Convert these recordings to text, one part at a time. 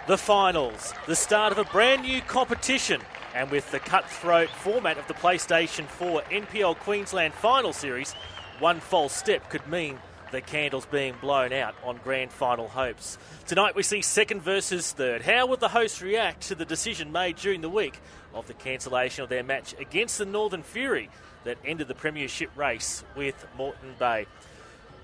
The finals, the start of a brand new competition, and with the cutthroat format of the PlayStation 4 NPL Queensland Final Series, one false step could mean the candles being blown out on grand final hopes. Tonight we see second versus third. How would the hosts react to the decision made during the week of the cancellation of their match against the Northern Fury that ended the premiership race with Moreton Bay?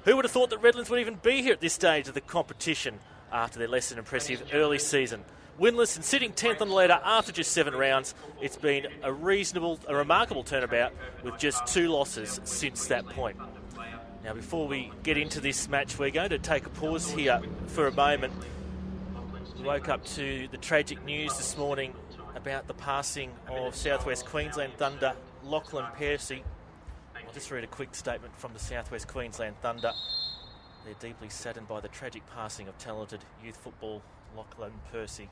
Who would have thought that Redlands would even be here at this stage of the competition after their less than impressive early season? Winless and sitting 10th on the ladder after just 7 rounds, it's been a remarkable turnabout with just 2 losses since that point. Now, before we get into this match, we're going to take a pause here for a moment. We woke up to the tragic news this morning about the passing of Southwest Queensland Thunder Lachlan Percy. I'll just read a quick statement from the Southwest Queensland Thunder. They're deeply saddened by the tragic passing of talented youth football Lachlan Percy.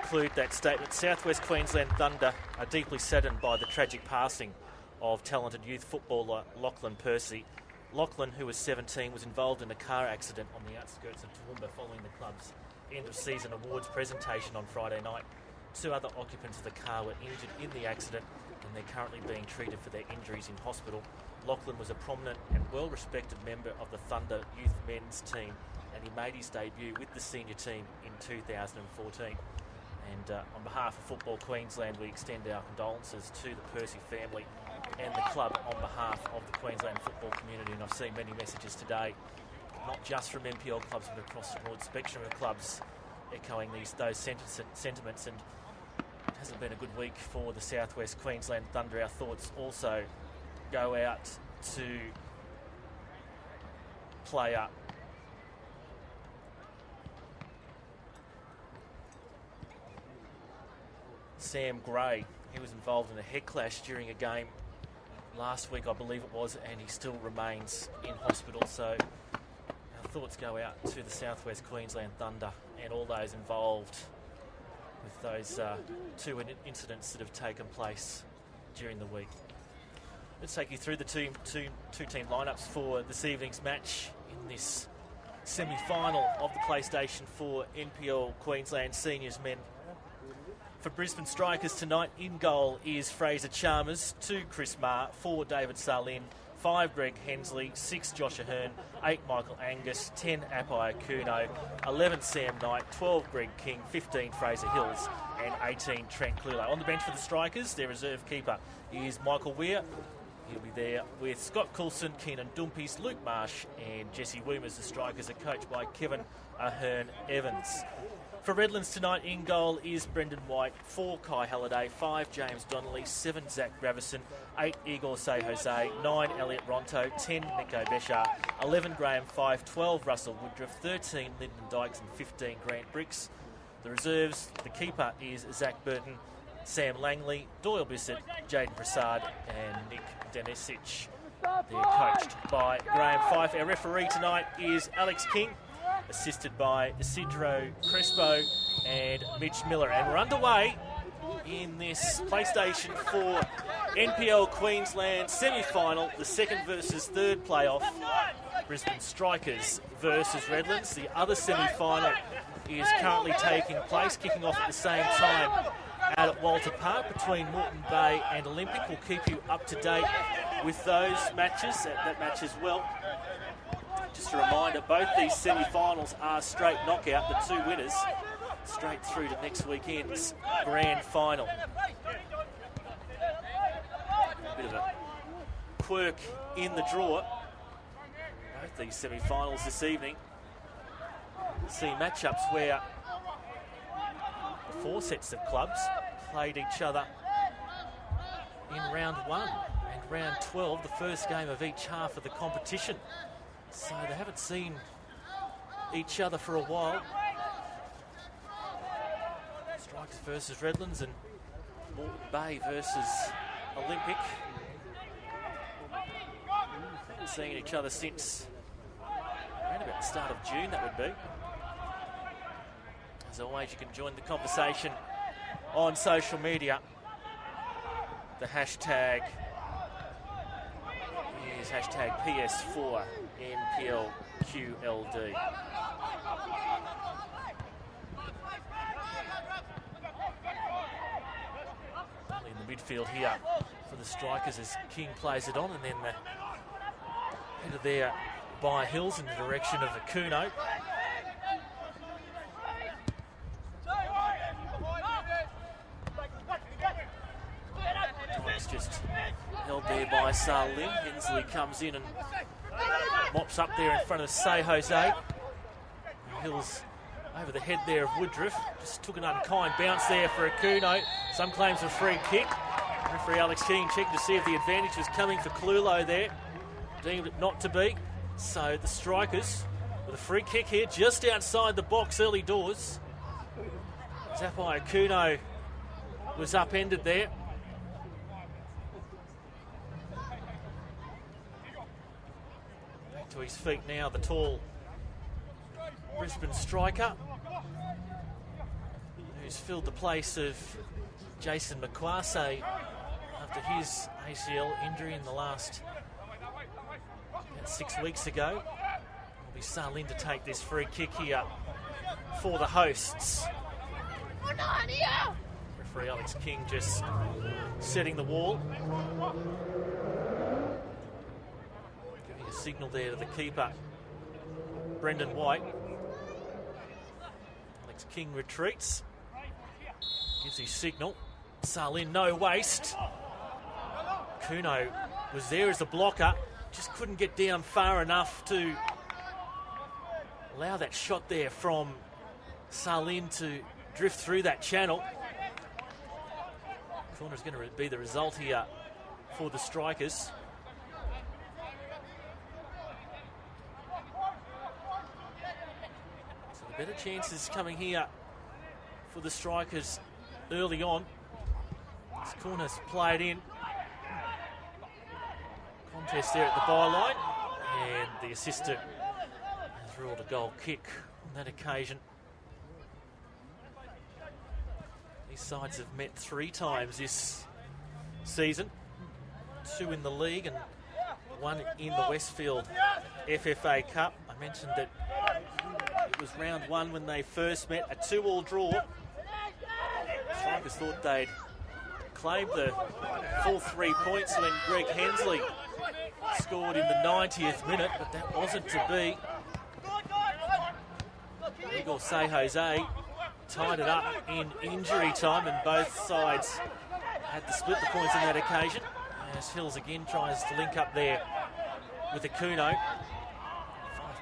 Conclude that statement. Southwest Queensland Thunder are deeply saddened by the tragic passing of talented youth footballer Lachlan Percy. Lachlan, who was 17, was involved in a car accident on the outskirts of Toowoomba following the club's end-of-season awards presentation on Friday night. 2 other occupants of the car were injured in the accident, and they're currently being treated for their injuries in hospital. Lachlan was a prominent and well-respected member of the Thunder youth men's team, and he made his debut with the senior team in 2014. And on behalf of Football Queensland, we extend our condolences to the Percy family and the club on behalf of the Queensland football community. And I've seen many messages today, not just from NPL clubs, but across the broad spectrum of clubs, echoing those sentiments. And it hasn't been a good week for the Southwest Queensland Thunder. Our thoughts also go out to player Sam Gray. He was involved in a head clash during a game last week, I believe it was, and he still remains in hospital. So our thoughts go out to the Southwest Queensland Thunder and all those involved with those 2 incidents that have taken place during the week. Let's take you through the two team lineups for this evening's match in this semi-final of the PlayStation 4 NPL Queensland Seniors Men. For Brisbane Strikers tonight, in goal is Fraser Chalmers, 2 Chris Marr, 4 David Sarlin, 5 Greg Hensley, 6 Josh Ahern, 8 Michael Angus, 10 Apai Akuno, 11 Sam Knight, 12 Greg King, 15 Fraser Hills and 18 Trent Clulo. On the bench for the Strikers, their reserve keeper is Michael Weir. He'll be there with Scott Coulson, Keenan Dumpies, Luke Marsh and Jesse Woomers. The Strikers are coached by Kevin Ahern Evans. For Redlands tonight, in goal is Brendan White, 4 Kai Halliday, 5 James Donnelly, 7 Zach Gravison, 8 Igor Say Jose, 9 Elliot Ronto, 10 Nico Beshar, 11 Graham Fife, 12 Russell Woodruff, 13 Lyndon Dykes and 15 Grant Bricks. The reserves, the keeper is Zach Burton, Sam Langley, Doyle Bissett, Jaden Prasad and Nick Denisic. They're coached by Graham Fife. Our referee tonight is Alex King, assisted by Isidro Crespo and Mitch Miller. And we're underway in this PlayStation 4 NPL Queensland semi-final, the second versus third playoff. Brisbane Strikers versus Redlands. The other semi-final is currently taking place, kicking off at the same time out at Walter Park between Moreton Bay and Olympic. We'll keep you up to date with those matches, that match as well. Just a reminder, both these semi-finals are straight knockout. The 2 winners straight through to next weekend's grand final. A bit of a quirk in the draw. Both these semi-finals this evening see matchups where the 4 sets of clubs played each other in round 1 and round 12, the first game of each half of the competition. So they haven't seen each other for a while. Strikers versus Redlands and Moreton Bay versus Olympic. Haven't seen each other since around about the start of June, that would be. As always, you can join the conversation on social media. The hashtag is hashtag PS4NPLQLD. In the midfield here for the Strikers as King plays it on, and then the header there by Hills in the direction of Akuno. Time's just held there by Lin. Hensley comes in and mops up there in front of Say Jose. Hills over the head there of Woodruff. Just took an unkind bounce there for Akuno. Some claims a free kick. Referee Alex King checking to see if the advantage was coming for Clulo there. Deemed it not to be. So the Strikers with a free kick here just outside the box early doors. Zapai Akuno was upended there. Back to his feet now, the tall Brisbane striker, who's filled the place of Jason McQuarrie after his ACL injury in the last about 6 weeks ago. It'll be Salin to take this free kick here for the hosts. Referee Alex King just setting the wall. Giving a signal there to the keeper, Brendan White. Alex King retreats. Gives his signal. Salin, no waste. Kuno was there as the blocker. Just couldn't get down far enough to allow that shot there from Salin to drift through that channel. Corner is going to be the result here for the Strikers. So the better chances coming here for the Strikers early on. This corner's played in. Contest there at the byline, and the assistant has ruled a goal kick on that occasion. These sides have met 3 times this season, 2 in the league and 1 in the Westfield FFA Cup. I mentioned that it was round 1 when they first met, a 2-2 draw. Strikers thought they'd claimed the full 3 points when Greg Hensley scored in the 90th minute, but that wasn't to be. Igor Say Jose tied it up in injury time, and both sides had to split the points on that occasion. As Hills again tries to link up there with Akuno. 5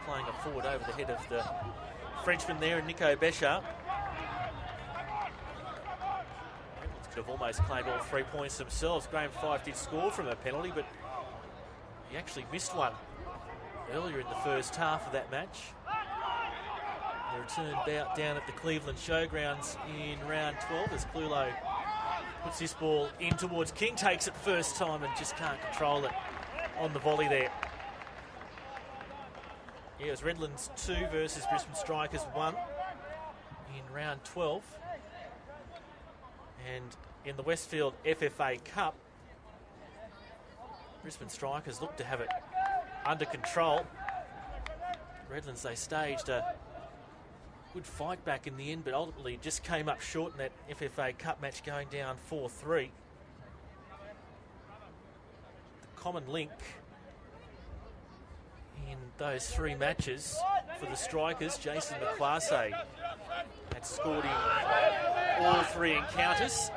playing it forward over the head of the Frenchman there, Nico Béchard. Could have almost claimed all 3 points themselves. Graham Fife did score from a penalty, but he actually missed one earlier in the first half of that match. The return bout down at the Cleveland Showgrounds in round 12 as Clulo puts this ball in towards King, takes it first time and just can't control it on the volley there. Yeah, it was Redlands 2 versus Brisbane Strikers 1 in round 12. And in the Westfield FFA Cup, Brisbane Strikers looked to have it under control. Redlands, they staged a good fight back in the end, but ultimately just came up short in that FFA Cup match, going down 4-3. The common link in those 3 matches for the Strikers, Jason McQuarrie had scored in all 3 encounters.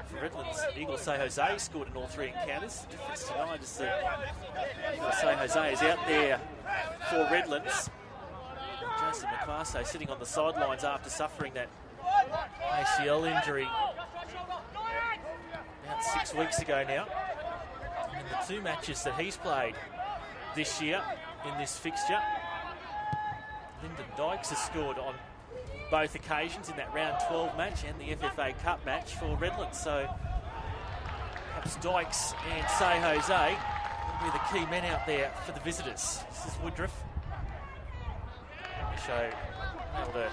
For Redlands, Eagle Say Jose scored in all 3 encounters. The difference tonight is that Eagle Say Jose is out there for Redlands. Tyson McClasso sitting on the sidelines after suffering that ACL injury about 6 weeks ago now. And the 2 matches that he's played this year in this fixture, Lyndon Dykes has scored on both occasions in that round 12 match and the FFA Cup match for Redlands. So perhaps Dykes and Say Jose will be the key men out there for the visitors. This is Woodruff. So able to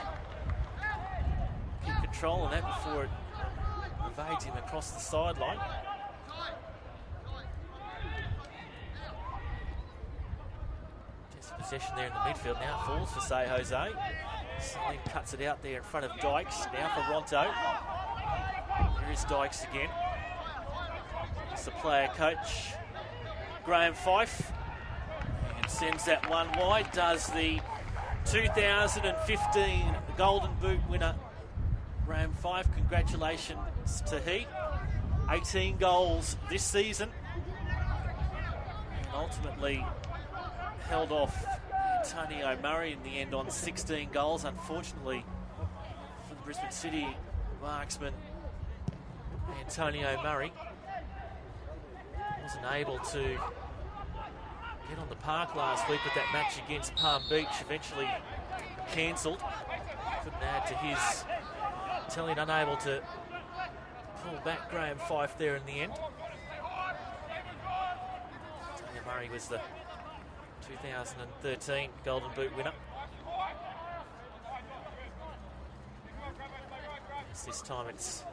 keep control on that before it evades him across the sideline. Just possession there in the midfield. Now falls for Say Jose. Salim cuts it out there in front of Dykes. Now for Ronto. Here is Dykes again. It's the player coach, Graham Fife. And sends that one wide. Does the 2015 Golden Boot winner, Graham Fife. Congratulations to he. 18 goals this season. And ultimately held off Antonio Murray in the end on 16 goals. Unfortunately for the Brisbane City marksman, Antonio Murray wasn't able to get on the park last week with that match against Palm Beach, eventually cancelled. Couldn't add to his telling, unable to pull back Graham Fife there in the end. Antonio Murray was the 2013 Golden Boot winner. This time it's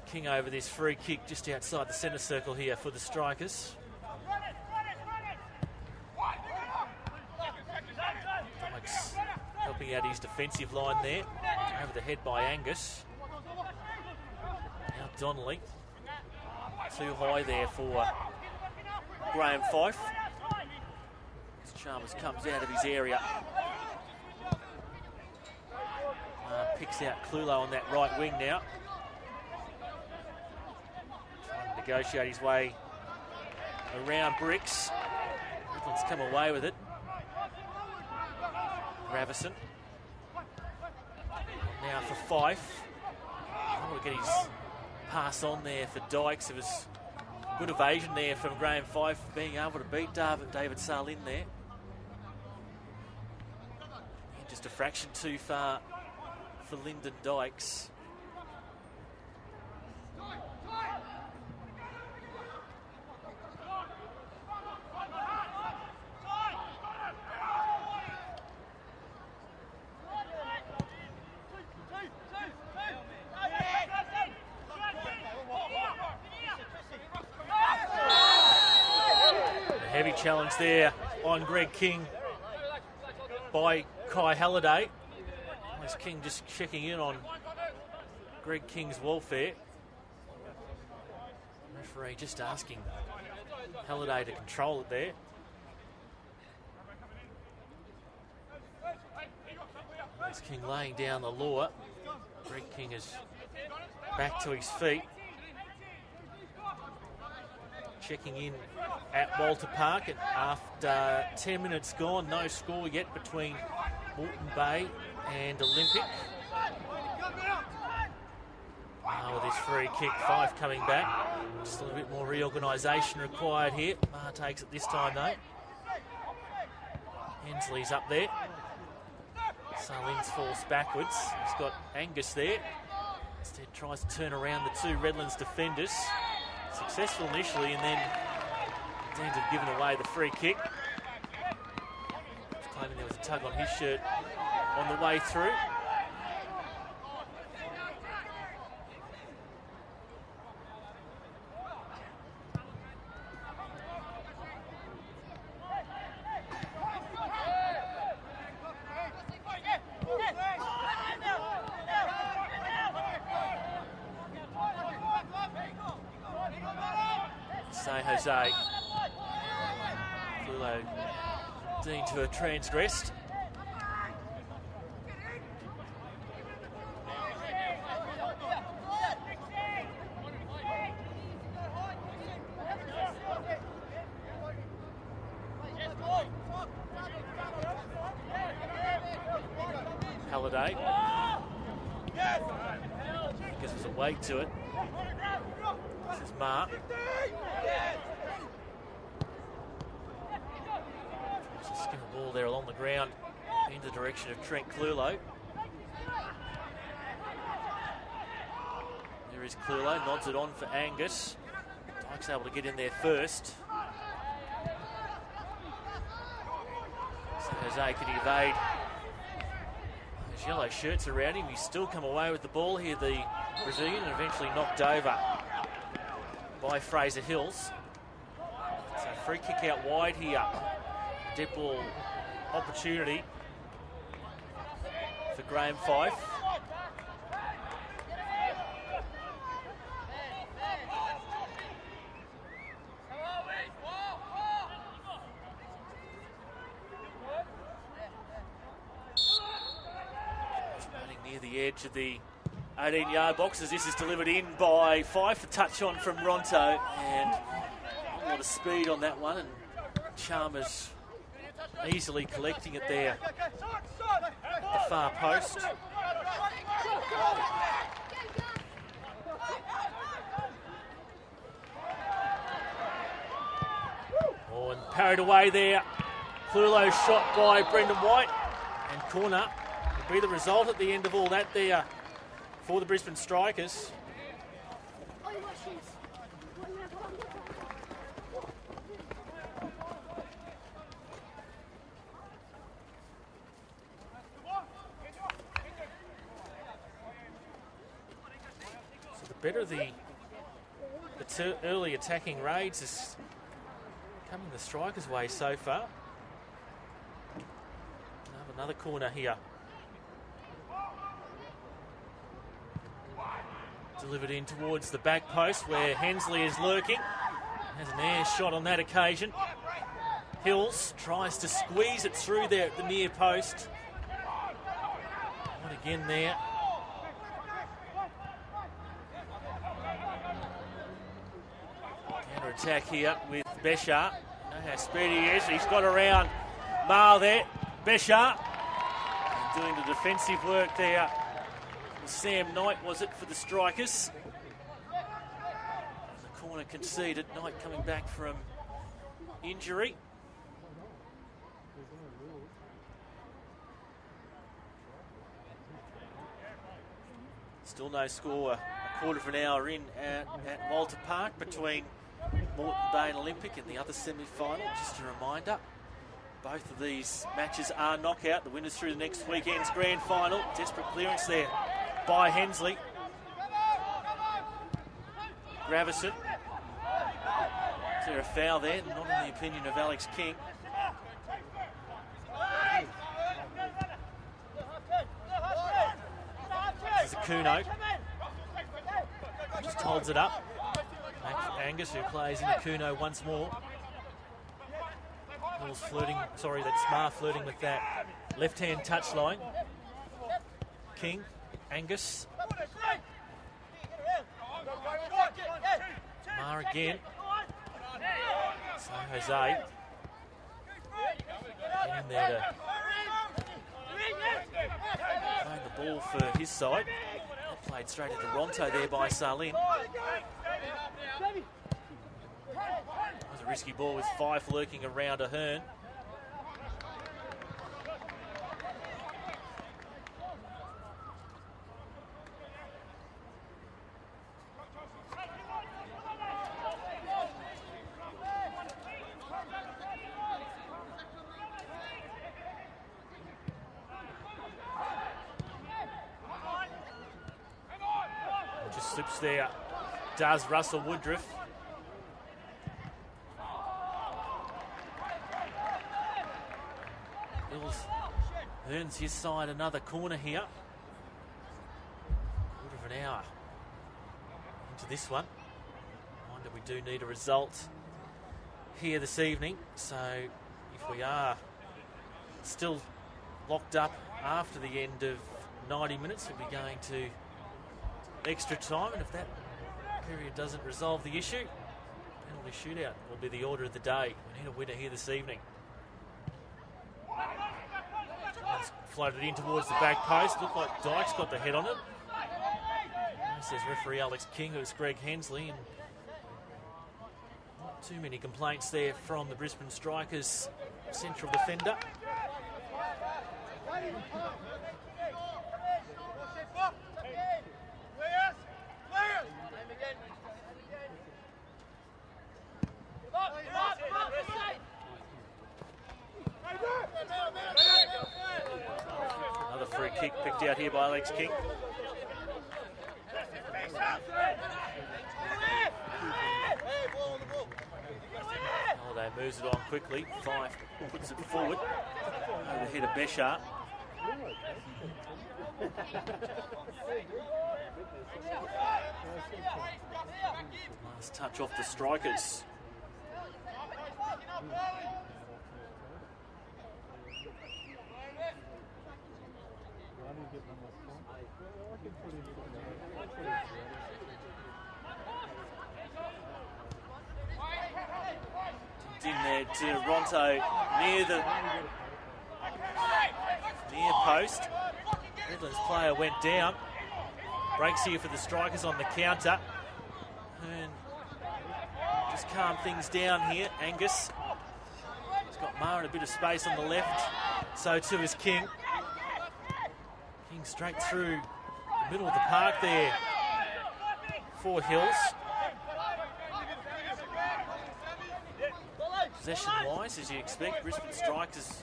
King over this free kick just outside the centre circle here for the Strikers. Dykes helping out his defensive line there. Over the head by Angus. Now Donnelly. Too high there for Graham Fife. As Chalmers comes out of his area. Picks out Clulo on that right wing now. Trying to negotiate his way around Bricks. Redlands come away with it. Ravison. Now for Fife. I want to get his pass on there for Dykes. It was good evasion there from Graham Fife, being able to beat David Salin there. And just a fraction too far for Lyndon Dykes. Heavy challenge there on Greg King by Kai Halliday. As King just checking in on Greg King's welfare. Referee just asking Halliday to control it there. As King laying down the law. Greg King is back to his feet. Checking in at Walter Park, and after 10 minutes gone, no score yet between Moreton Bay and Olympic. Now with his free kick, Fife coming back. Just a little bit more reorganisation required here. Maher takes it this time though. Hensley's up there. Salins falls backwards. He's got Angus there. Instead tries to turn around the two Redlands defenders. Successful initially, and then ends up giving away the free kick. He's claiming there was a tug on his shirt on the way through. Say Jose. Clulo deemed to have transgressed. Halliday. Guess there's a weight to it. This is Ma. Tries to skim the ball there along the ground in the direction of Trent Clulo. There is Clulo, nods it on for Angus. Dyke's able to get in there first. So Jose can evade his yellow shirts around him. He's still come away with the ball here, the Brazilian, and eventually knocked over by Fraser Hills. So free kick out wide here. Dead ball opportunity for Graham Fife. Near the edge of the 18-yard box as this is delivered in by Fife. A touch on from Ronto and a lot of speed on that one, and Chalmers easily collecting it there at the far post. Oh, and parried away there. Clulo shot by Brendan White, and corner will be the result at the end of all that there for the Brisbane Strikers. So the better the early attacking raids is coming the Strikers' way so far. Another corner here. Delivered in towards the back post where Hensley is lurking. Has an air shot on that occasion. Hills tries to squeeze it through there at the near post. Not again there. Counter attack here with Beshar. Know how speedy he is. He's got around Marl there. Beshar doing the defensive work there. Sam Knight was it for the Strikers. The corner conceded. Knight coming back from injury. Still no score. A quarter of an hour in at Walter Park between Moreton Bay and Olympic in the other semi-final. Just a reminder, both of these matches are knockout. The winners through the next weekend's grand final. Desperate clearance there by Hensley. Gravison. Is there a foul there? Not in the opinion of Alex King. This is Akuno. Just holds it up. Angus, who plays in Akuno once more. Hills flirting, sorry, that's Mar flirting with that left-hand touchline. King, Angus. Mar again. So Jose in there to find the ball for his side. That played straight into Ronto there by Salin. That was a risky ball with Fife lurking around Ahern. Just slips there, does Russell Woodruff. Hills earns his side another corner here. Quarter of an hour into this one. Wonder we do need a result here this evening. So if we are still locked up after the end of 90 minutes, we'll be going to extra time, and if that period doesn't resolve the issue, penalty shootout will be the order of the day. We need a winner here this evening. It's floated in towards the back post. Looked like Dyke's got the head on it. Says referee Alex King, who's Greg Hensley, and not too many complaints there from the Brisbane Strikers central defender. Another free kick picked out here by Alex King. Holiday moves it on quickly. Fife puts it forward over the head of Beshar. Last touch off the Strikers. In there to Ronto near post. Redlands player went down. Breaks here for the Strikers on the counter. And just calm things down here. Angus. He's got Maher in a bit of space on the left. So too is King. King straight through the middle of the park there for Hills. Possession-wise, as you expect, Brisbane Strikers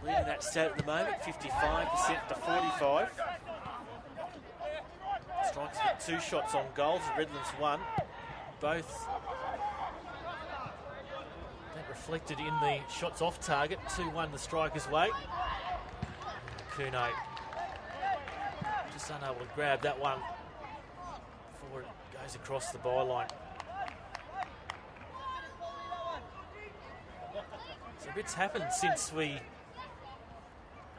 leading that stat at the moment, 55% to 45. Strikers with 2 shots on goals, Redlands 1. Both that reflected in the shots off target, 2-1 the Strikers' way. Kuno just unable to grab that one before it goes across the byline. So a bit's happened since we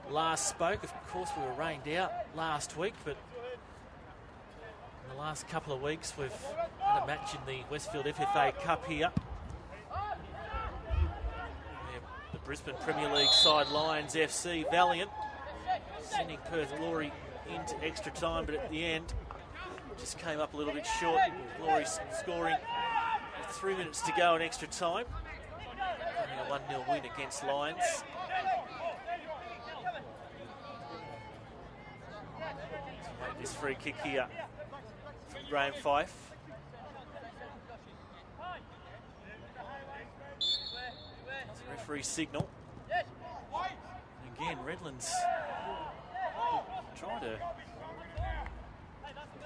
last spoke. Of course, we were rained out last week, but in the last couple of weeks, we've had a match in the Westfield FFA Cup here. The Brisbane Premier League side Lions FC Valiant sending Perth Glory into extra time, but at the end just came up a little bit short. Glory scoring with 3 minutes to go in extra time. A 1-0 win against Lions. This free kick here from Graham Fife. There's a referee signal. Again, Redlands trying to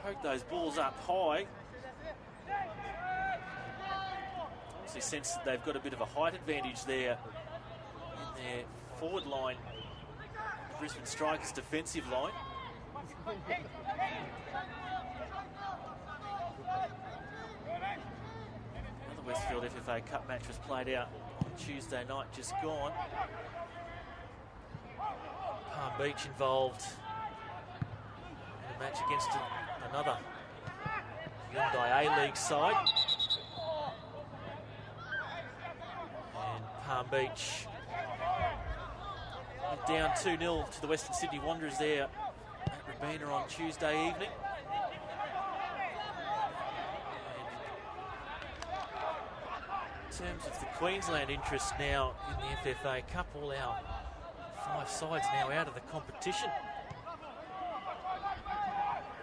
poke those balls up high. Obviously sense that they've got a bit of a height advantage there in their forward line, Brisbane Strikers' defensive line. Another Westfield FFA Cup match was played out on Tuesday night, just gone. Palm Beach involved in a match against another Hyundai A-League side. And Palm Beach went down 2-0 to the Western Sydney Wanderers there at Rabina on Tuesday evening. In terms of the Queensland interest now in the FFA Cup, all our 5 sides now out of the competition.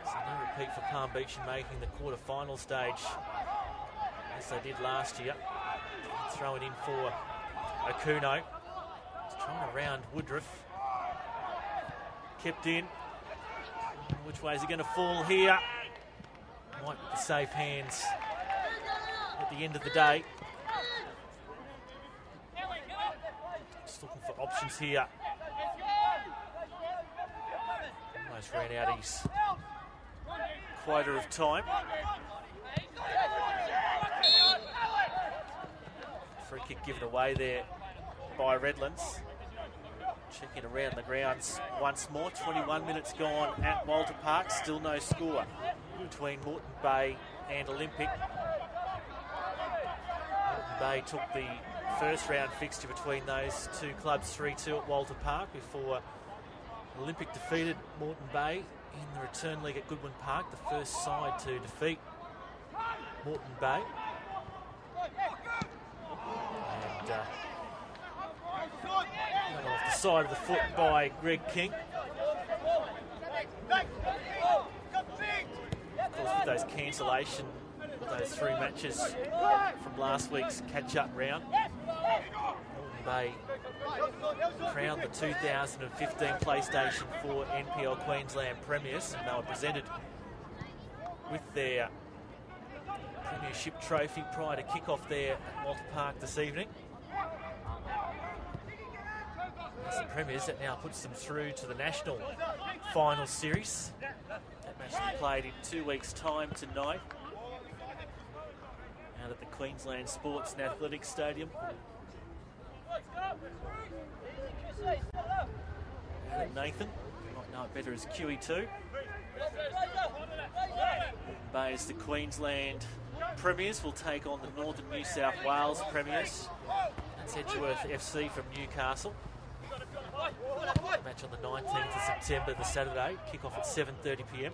So no repeat for Palm Beach in making the quarter-final stage as they did last year. Throw it in for Okuno. He's trying to round Woodruff. Kept in. Which way is he going to fall here? Might be the safe hands at the end of the day. Just looking for options here. Almost ran out his quota of time. Free kick given away there by Redlands. Checking around the grounds once more. 21 minutes gone at Walter Park. Still no score between Moreton Bay and Olympic. Moreton Bay took the first round fixture between those two clubs, 3-2 at Walter Park, before Olympic defeated Moreton Bay in the return leg at Goodwin Park, the first side to defeat Moreton Bay. And off the side of the foot by Greg King. Of course, with those cancellation, those 3 matches from last week's catch-up round, Moreton Bay crowned the 2015 PlayStation 4 NPL Queensland Premiers, and they were presented with their Premiership trophy prior to kick-off there at Walter Park this evening. As the Premiers, that now puts them through to the National Final Series. That match will be played in 2 weeks' time tonight out at the Queensland Sports and Athletics Stadium. Nathan, you might know it better as QE2. Bay as the Queensland Premiers will take on the Northern New South Wales Premiers. That's Edgeworth FC from Newcastle. Match on the 19th of September, the Saturday. Kick-off at 7:30 p.m.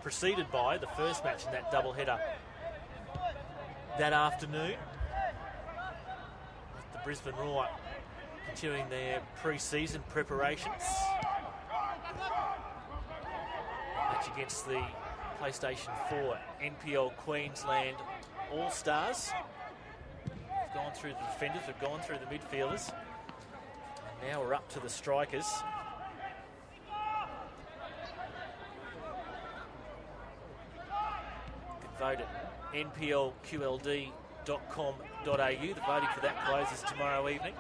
Preceded by the first match in that doubleheader that afternoon, with the Brisbane Roar continuing their pre-season preparations. Match against the PlayStation 4 NPL Queensland All-Stars. We've gone through the defenders, we've gone through the midfielders. And now we're up to the strikers. You can vote at nplqld.com.au. The voting for that closes tomorrow evening.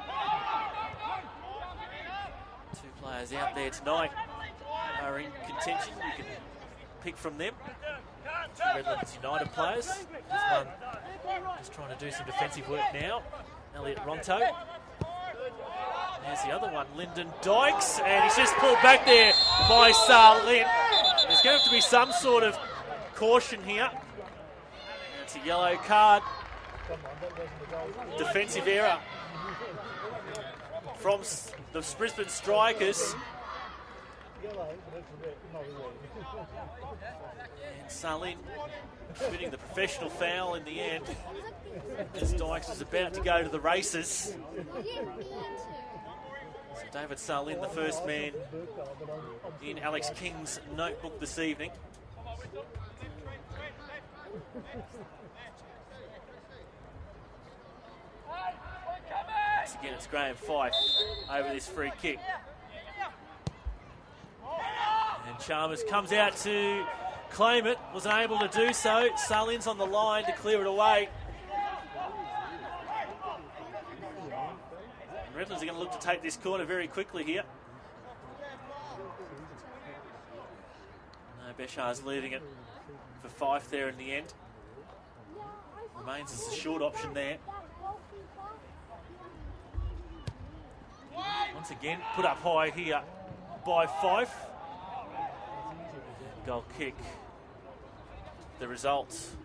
2 players out there tonight are in contention. You can pick from them. 2 Redlands United players. There's one just trying to do some defensive work now. Elliot Ronto. There's the other one, Lyndon Dykes, and he's just pulled back there by Lin. There's going to have to be some sort of caution here. It's a yellow card. Defensive error from the Brisbane Strikers. And Salin committing the professional foul in the end, as Dykes was about to go to the races. So David Salin, the first man in Alex King's notebook this evening. Once again, it's Graham Fife over this free kick. And Chalmers comes out to claim it, wasn't able to do so. Salin's on the line to clear it away. Redlands are going to look to take this corner very quickly here. No, Beshar's leaving it for Fife there in the end. Remains as a short option there. Once again, put up high here by Fife. Goal kick. The results.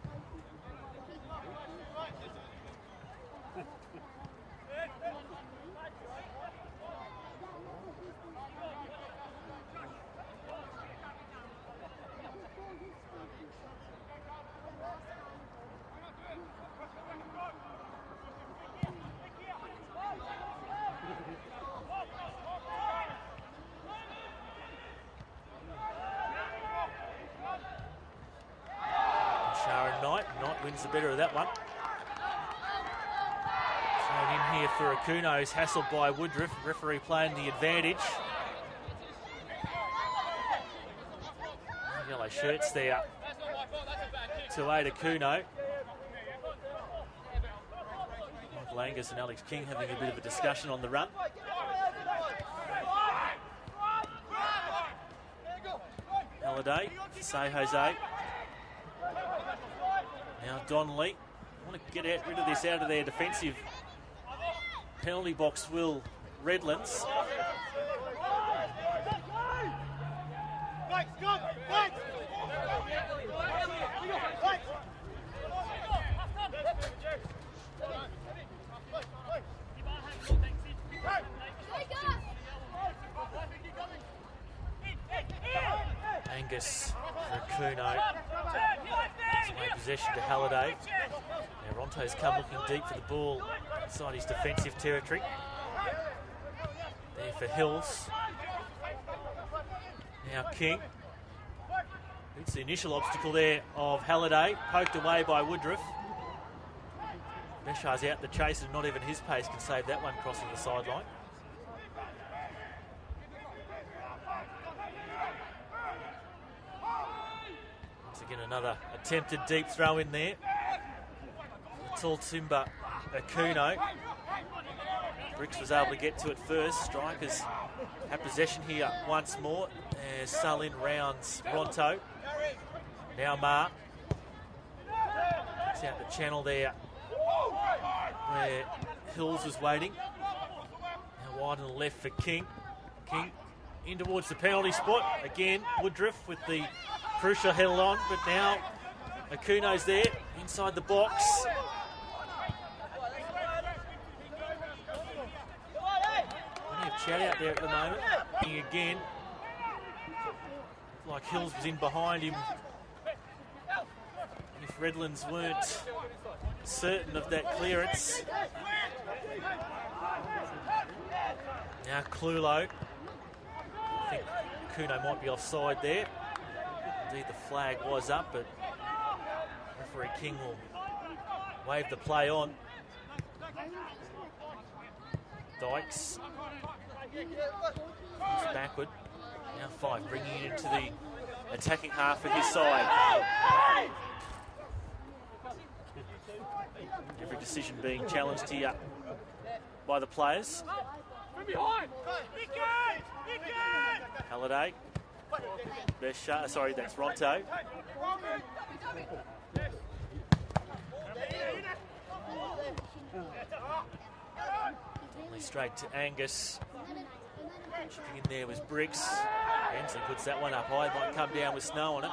Wins the better of that one. Thrown in here for Akunos, hassled by Woodruff. Referee playing the advantage. Yellow shirts there to aid Akuno. Langus and Alex King having a bit of a discussion on the run. Halliday, say Jose. Now Donnelly, want to get rid of this out of their defensive penalty box, will Redlands. Angus for Kuno. He's away possession to Halliday. Now Ronto's come looking deep for the ball inside his defensive territory. There for Hills. Now King. It's the initial obstacle there of Halliday, poked away by Woodruff. Beshar's out the chase and not even his pace can save that one crossing the sideline. Once again another attempted deep throw in there. The tall timber Akuno. Bricks was able to get to it first. Strikers have possession here once more as Sullin rounds Ronto. Now Marr. Takes out the channel there where Hills was waiting. Now wide on the left for King. King in towards the penalty spot. Again, Woodruff with the crucial held on, but now Akuno's there inside the box. Plenty of chat out there at the moment. Again, like Hills was in behind him. If Redlands weren't certain of that clearance. Now Clulo. I think Kuno might be offside there. Indeed, the flag was up, but referee King will wave the play on. Dykes. Moves backward. Now Fife bringing it into the attacking half of his side. Every decision being challenged here by the players. Halliday. Sorry, that's Ronto. Straight to Angus. Chipping in there was Bricks. Benson puts that one up high. Might come down with snow on it.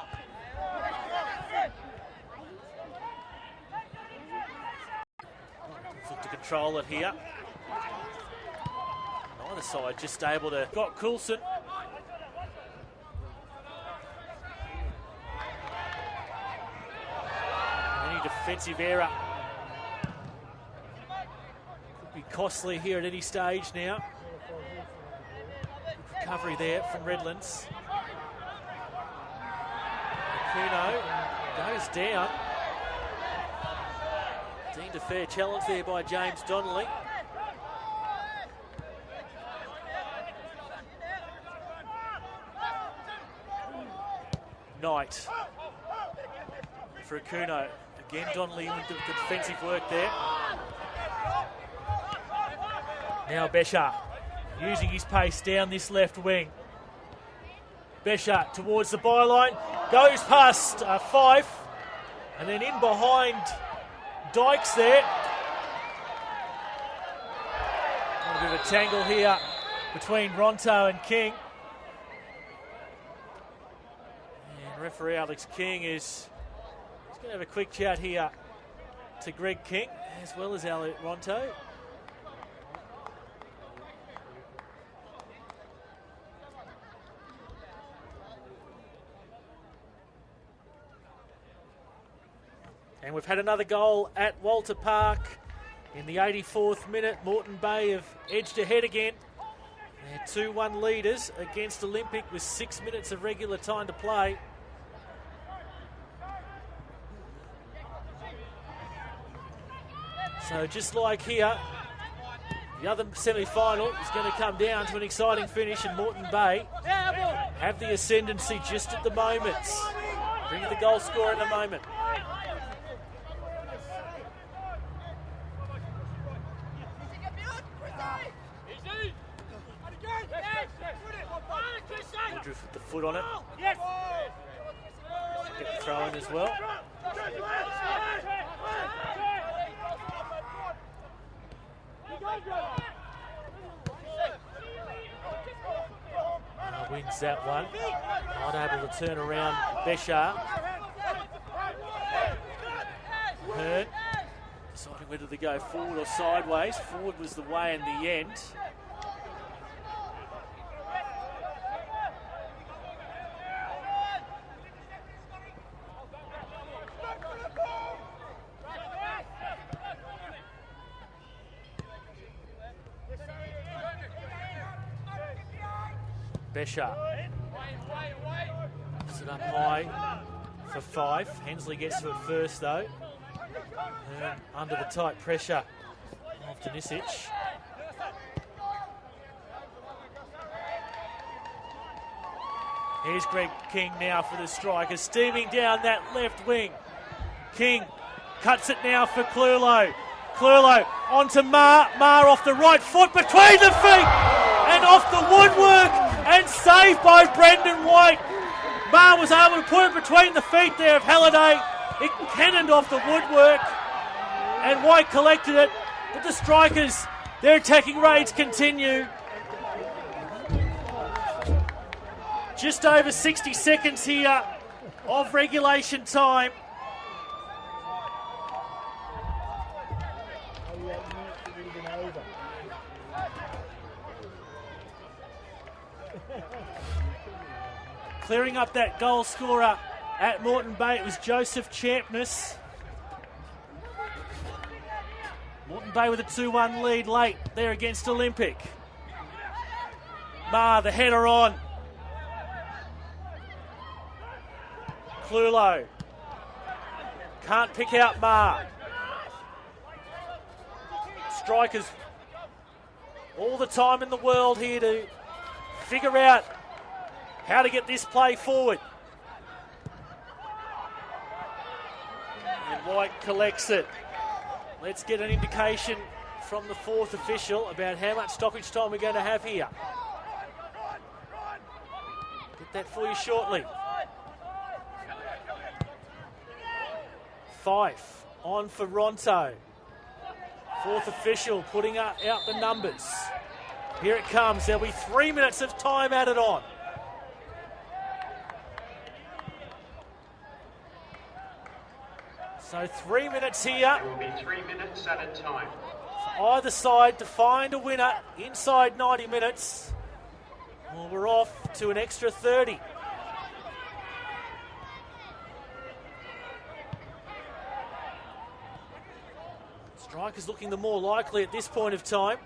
Look to control it here. Neither side just able to... Got Coulson. Any defensive error could be costly here at any stage now. Recovery there from Redlands. Kuno goes down. Deemed a fair challenge there by James Donnelly. Knight for Kuno. Again, Donnelly with the defensive work there. Now Besha using his pace down this left wing. Besha towards the byline. Goes past Fife. And then in behind Dykes there. A bit of a tangle here between Ronto and King. And referee Alex King is going to have a quick chat here to Greg King as well as Elliot Ronto. And we've had another goal at Walter Park in the 84th minute. Moreton Bay have edged ahead again. They're 2-1 leaders against Olympic with 6 minutes of regular time to play. So just like here, the other semi-final is going to come down to an exciting finish, and Moreton Bay have the ascendancy just at the moment. Bring the goal scorer in a moment. Woodruff with the foot on it. Get the throw in as well. Wins that one. Not able to turn around Beshar. Hearn deciding whether to go forward or sideways. Forward was the way in the end. Besha. Puts it up high for 5. Hensley gets to it first though. And under the tight pressure of Danisic. Here's Greg King now for the Strikers, steaming down that left wing. King cuts it now for Clulo. Clulo onto Mar. Mar off the right foot, between the feet and off the woodwork, and saved by Brendan White. Mar was able to put it between the feet there of Halliday. It cannoned off the woodwork, and White collected it. But the Strikers, their attacking raids continue. Just over 60 seconds here of regulation time. Clearing up that goal scorer at Moreton Bay, it was Joseph Champness. Moreton Bay with a 2-1 lead late there against Olympic. Mar, the header on. Clulo can't pick out Mar. Strikers all the time in the world here to figure out how to get this play forward. And White collects it. Let's get an indication from the fourth official about how much stoppage time we're going to have here. Get that for you shortly. Fife on for Ronto. Fourth official putting out the numbers. Here it comes. There'll be 3 minutes of time added on. So 3 minutes here. There will be 3 minutes added time. For either side to find a winner inside 90 minutes. Well, we're off to an extra 30. Strikers looking the more likely at this point of time.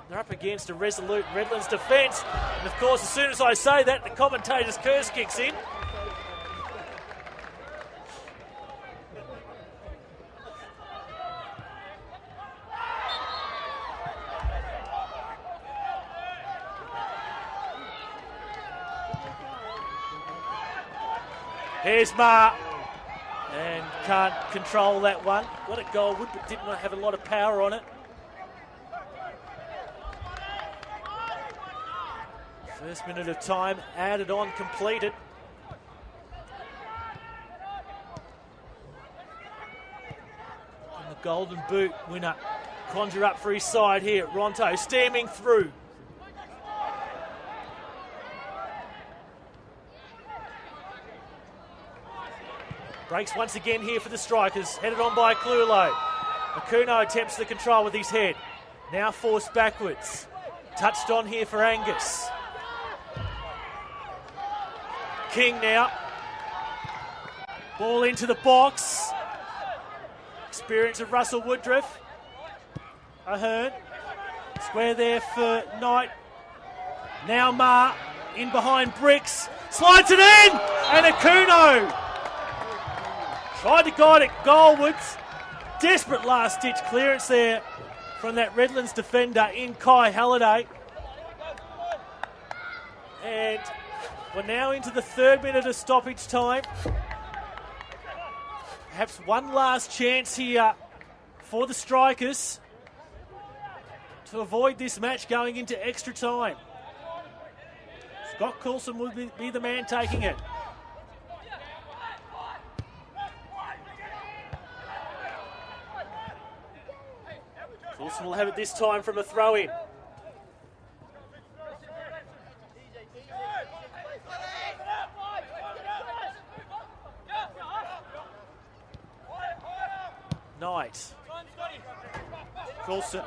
They're up against a resolute Redlands defence. And of course, as soon as I say that, the commentator's curse kicks in. Here's Mar. And can't control that one. Got it goalwood, but didn't have a lot of power on it. First minute of time added on, completed. And the Golden Boot winner conjure up for his side here. Ronto steaming through. Breaks once again here for the Strikers. Headed on by Clulo. Akuno attempts the control with his head. Now forced backwards. Touched on here for Angus. King now. Ball into the box. Experience of Russell Woodruff. Ahern. Square there for Knight. Now Mar in behind Bricks. Slides it in! And Akuno tried to guide it goalwards. Desperate last-ditch clearance there from that Redlands defender in Kai Halliday. And we're now into the 3rd minute of stoppage time. Perhaps one last chance here for the Strikers to avoid this match going into extra time. Scott Coulson will be the man taking it. Coulson will have it this time from a throw-in. Knight. Coulson.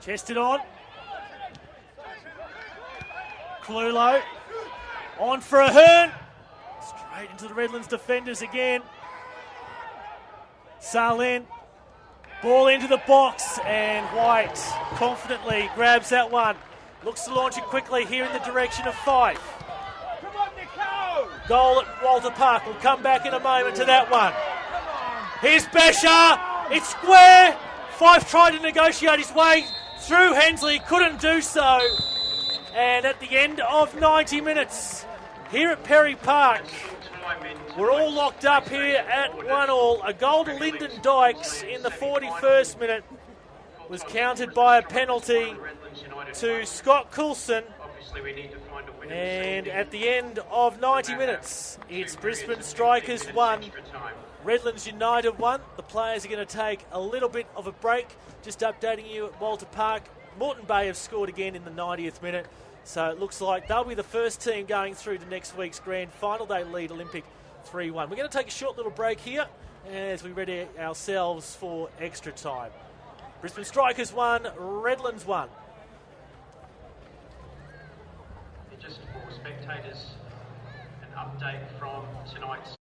Chested on. Clulo. On for Ahern. Straight into the Redlands defenders again. Salen. Ball into the box, and White confidently grabs that one. Looks to launch it quickly here in the direction of Fife. Goal at Walter Park. We'll come back in a moment to that one. Here's Besher. It's square. Fife tried to negotiate his way through Hensley. Couldn't do so. And at the end of 90 minutes here at Perry Park, we're all locked up here at 1-1. A goal to Lyndon Dykes in the 41st minute was countered by a penalty to Scott Coulson. And at the end of 90 minutes, it's Brisbane Strikers 1, Redlands United 1. The players are going to take a little bit of a break. Just updating you at Walter Park. Moreton Bay have scored again in the 90th minute. So it looks like they'll be the first team going through to next week's grand final. They lead Olympic 3-1. We're going to take a short little break here as we ready ourselves for extra time. Brisbane Strikers 1, Redlands 1. Just for spectators, an update from tonight's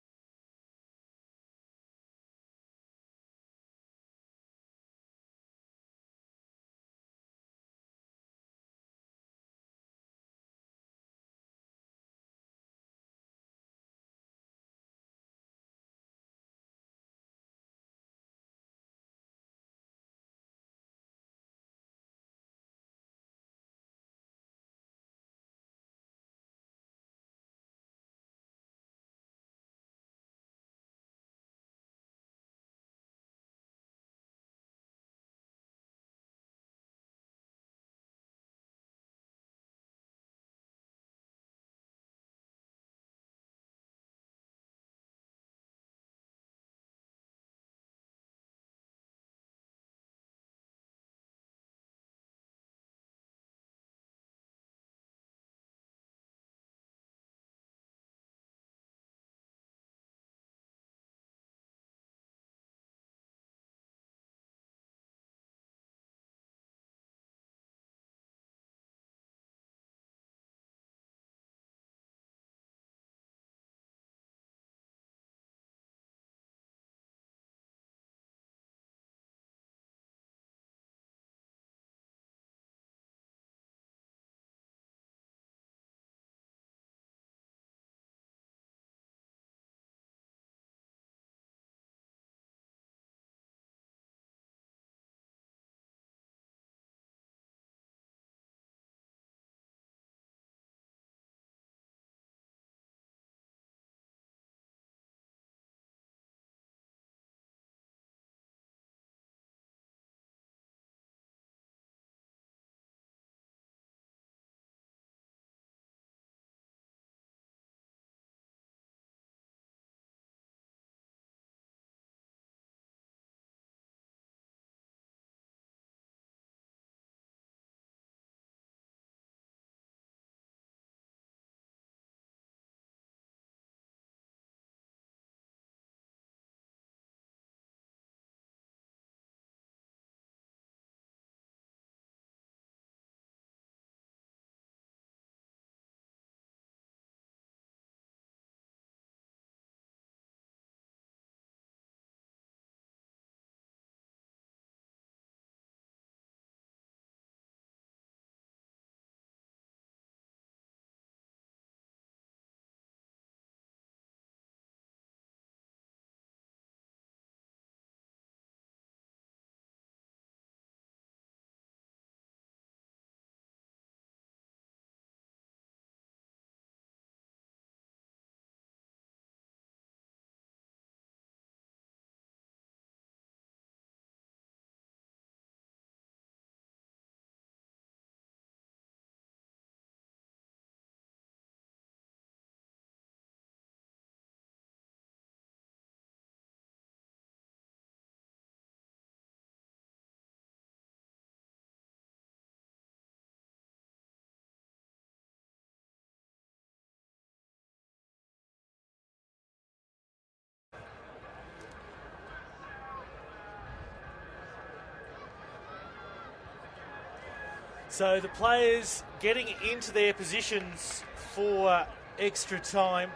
So the players getting into their positions for extra time.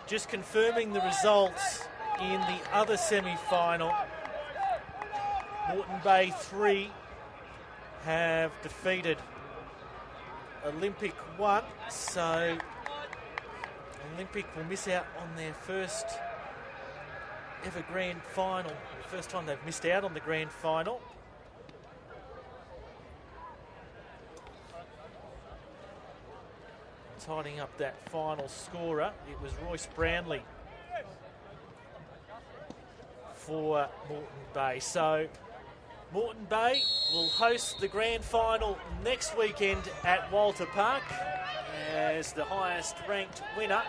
Just confirming the results in the other semi-final. Moreton Bay 3 have defeated Olympic 1, so Olympic will miss out on their first ever grand final. The first time they've missed out on the grand final. Tidying up that final scorer, it was Royce Brownlee for Moreton Bay. So Moreton Bay will host the grand final next weekend at Walter Park as the highest ranked winner.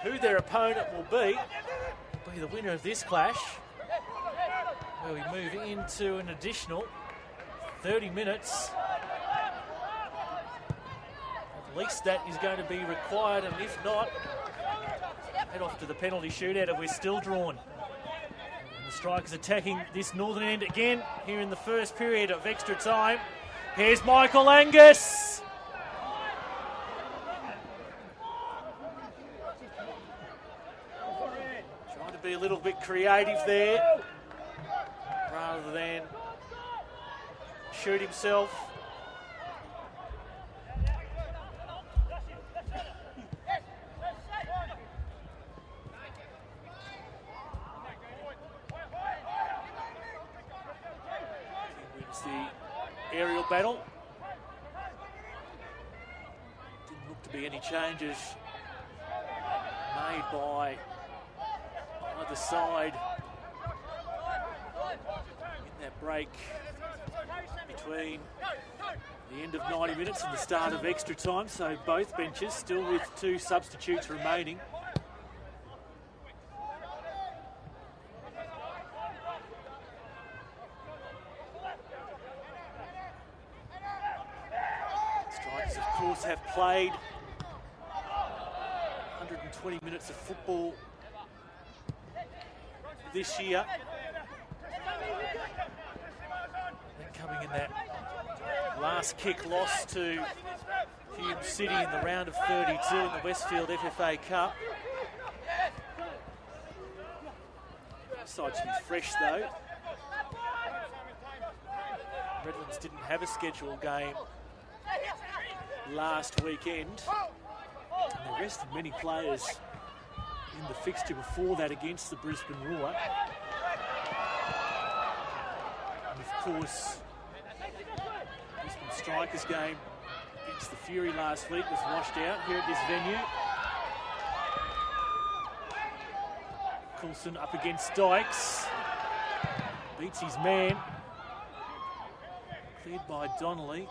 Who their opponent will be the winner of this clash, where we move into an additional 30 minutes. At least that is going to be required, and if not, head off to the penalty shootout if we're still drawn. And the Strikers attacking this northern end again here in the first period of extra time. Here's Michael Angus. Trying to be a little bit creative there rather than shoot himself. The aerial battle. Didn't look to be any changes made by either side in that break between the end of 90 minutes and the start of extra time. So both benches still with 2 substitutes remaining. Have played 120 minutes of football this year. And coming in that last kick loss to Hume City in the round of 32 in the Westfield FFA Cup. Side should be fresh though. Redlands didn't have a scheduled game last weekend. And they rested many players in the fixture before that against the Brisbane Roar. And of course, Brisbane Strikers game against the Fury last week was washed out here at this venue. Coulson up against Dykes. Beats his man. Cleared by Donnelly.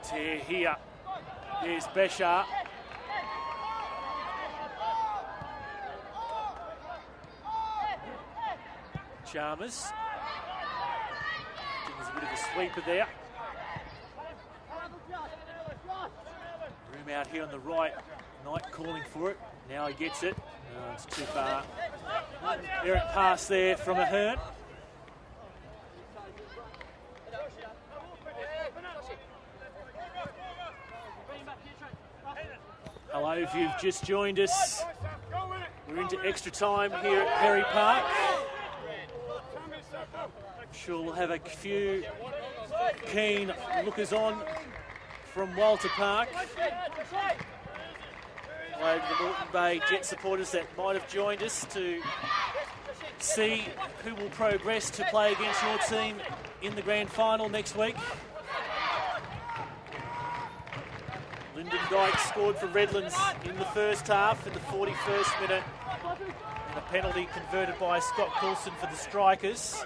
Tear here. Here's Beshar. Chalmers. There's a bit of a sweeper there. Room out here on the right. Knight calling for it. Now he gets it. No, it's too far. Errant pass there from Ahern. Hello, if you've just joined us, we're into extra time here at Perry Park. I'm sure we'll have a few keen lookers on from Walter Park. Hello to the Moreton Bay Jet supporters that might have joined us to see who will progress to play against your team in the grand final next week. Lyndon Dykes scored for Redlands in the first half in the 41st minute. And a penalty converted by Scott Coulson for the Strikers.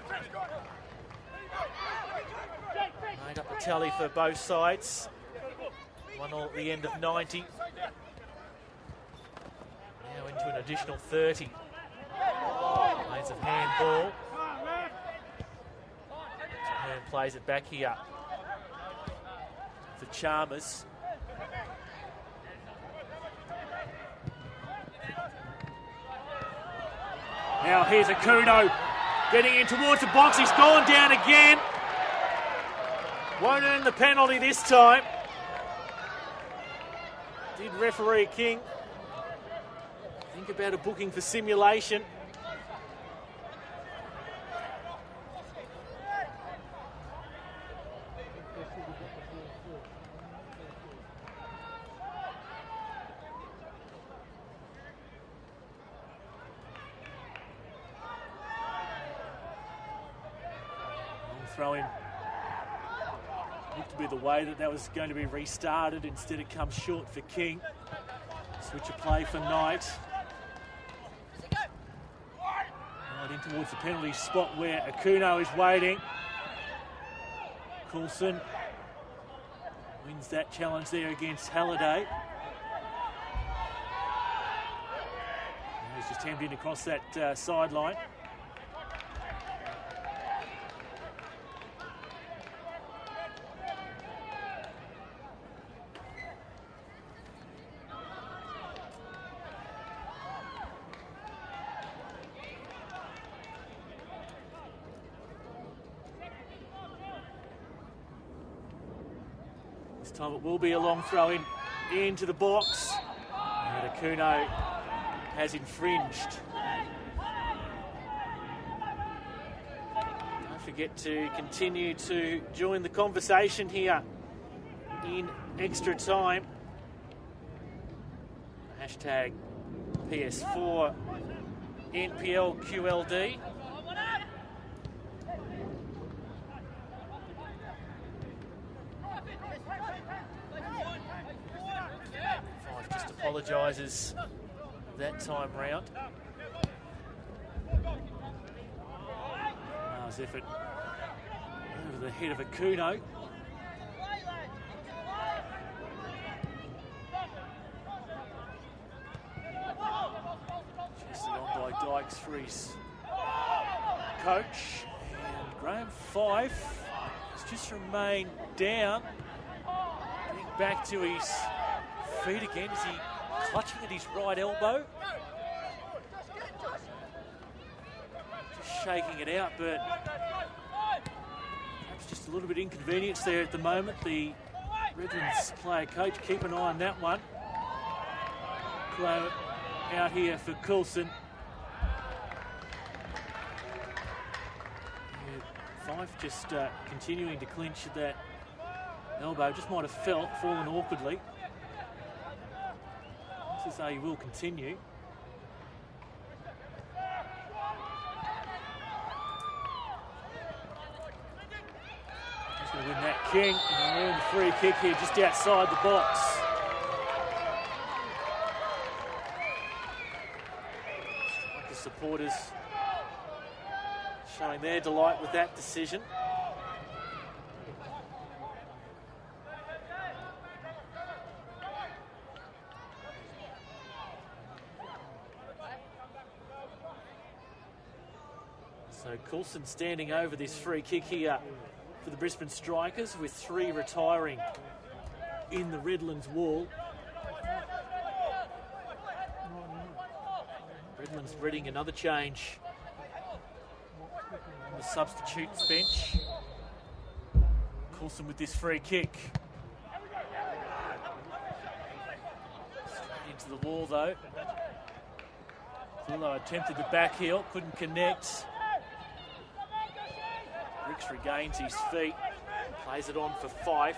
Made up a tally for both sides. 1-1 at the end of 90. Now into an additional 30. Plays of handball. Ahern plays it back here for Chalmers. Now here's Akuno getting in towards the box. He's gone down again. Won't earn the penalty this time. Did referee King. I think Think about a booking for simulation. Throw in. Looked to be the way that was going to be restarted. Instead, it comes short for King. Switch of play for Knight. Right in towards the penalty spot where Akuno is waiting. Coulson wins that challenge there against Halliday. He's just hemmed in across that sideline. This time it will be a long throw in into the box. And Akuno has infringed. Don't forget to continue to join the conversation here in extra time. Hashtag PS4NPLQLD. Apologises that time round. Nice effort over the head of Akuno. Chested on by Dykes for his coach. And Graham Fife has just remained down. Getting back to his feet again. Is he clutching at his right elbow? Just shaking it out, but perhaps just a little bit inconvenienced there at the moment. The Redlands player coach, keep an eye on that one. Blow out here for Coulson. Yeah, Fife just continuing to clinch at that elbow. Just might have fallen awkwardly. Looks as though he will continue. He's going to win that King. And the free kick here just outside the box. The supporters showing their delight with that decision. So Coulson standing over this free kick here for the Brisbane Strikers, with 3 retiring in the Redlands wall. Redlands readying another change on the substitutes bench. Coulson with this free kick. Straight into the wall though. Zillow attempted the back heel, couldn't connect. Ricks regains his feet, plays it on for Fife.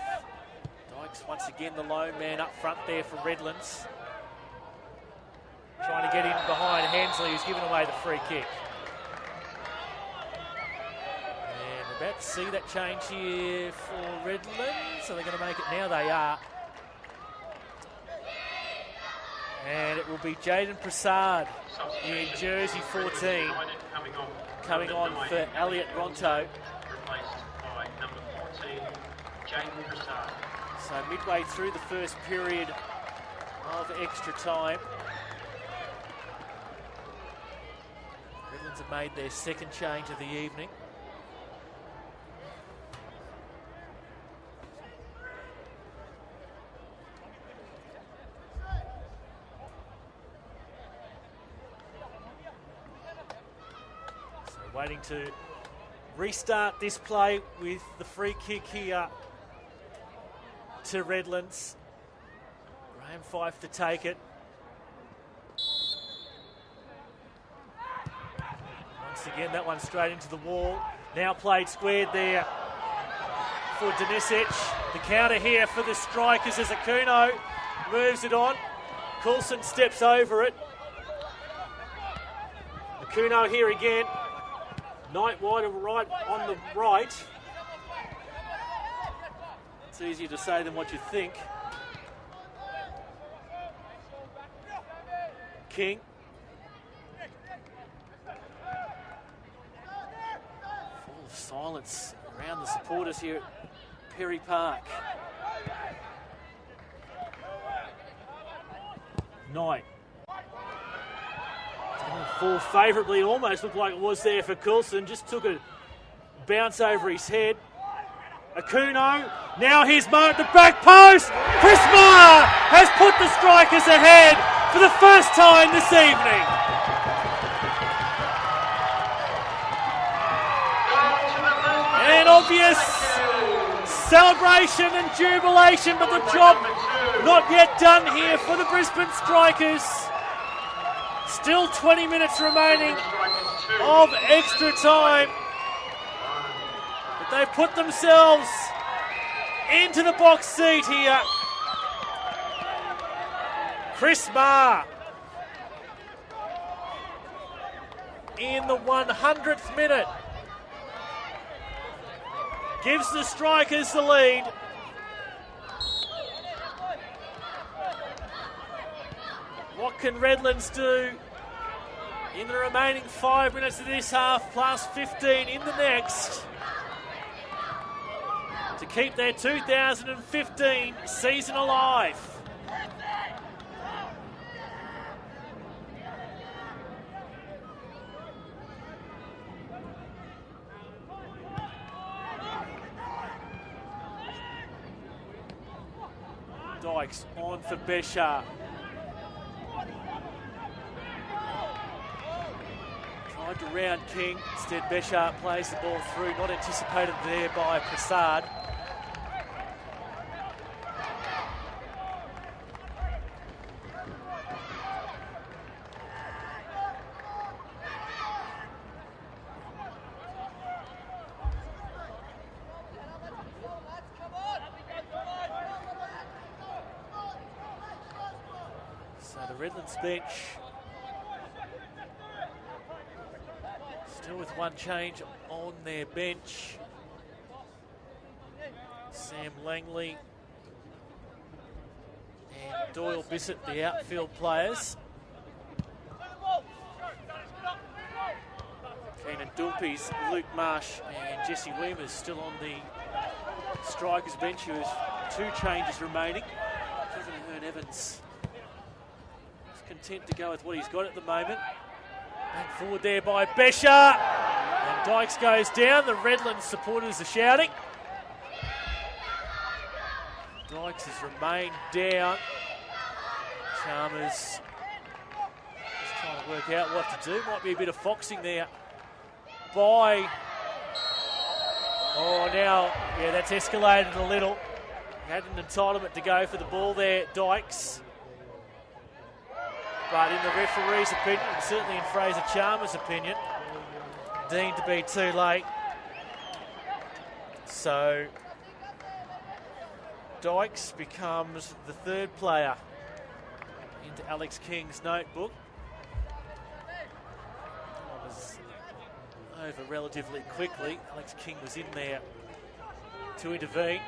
Dykes once again the lone man up front there for Redlands. Trying to get in behind Hensley, who's given away the free kick. And we're about to see that change here for Redlands. Are they going to make it now? They are. And it will be Jaden Prasad in jersey 14 coming on for Elliot Ronto. So midway through the first period of extra time, Redlands have made their second change of the evening. So waiting to restart this play with the free kick here to Redlands. Graham Fife to take it. Once again, that one straight into the wall. Now played squared there for Danisic. The counter here for the Strikers as Akuno moves it on. Coulson steps over it. Akuno here again. Knight wide and right on the right. It's easier to say than what you think. King. Full of silence around the supporters here at Perry Park. Knight. It's going to fall favourably. Almost looked like it was there for Coulson. Just took a bounce over his head. Akuno. Now his moment, the back post. Chris Maher has put the Strikers ahead for the first time this evening. An obvious celebration and jubilation, but the job not yet done here for the Brisbane Strikers. Still 20 minutes remaining of extra time. But they've put themselves into the box seat here. Chris Maher in the 100th minute gives the Strikers the lead. What can Redlands do in the remaining 5 minutes of this half, plus 15 in the next, to keep their 2015 season alive? Dykes on for Beshar. Tried to round King. Instead, Beshar plays the ball through. Not anticipated there by Prasad. So the Redlands bench still with one change on their bench. Sam Langley and Doyle Bissett, the outfield players. Keenan Dumpies, Luke Marsh and Jesse Weemers still on the Strikers bench, who has two changes remaining. Kevin Ahern-Evans content to go with what he's got at the moment. Back forward there by Besher. And Dykes goes down. The Redlands supporters are shouting. Dykes has remained down. Chalmers just trying to work out what to do. Might be a bit of foxing there by... Oh, now, yeah, that's escalated a little. He had an entitlement to go for the ball there, Dykes. But in the referee's opinion, and certainly in Fraser Chalmers' opinion, deemed to be too late. So Dykes becomes the third player into Alex King's notebook. It was over relatively quickly. Alex King was in there to intervene.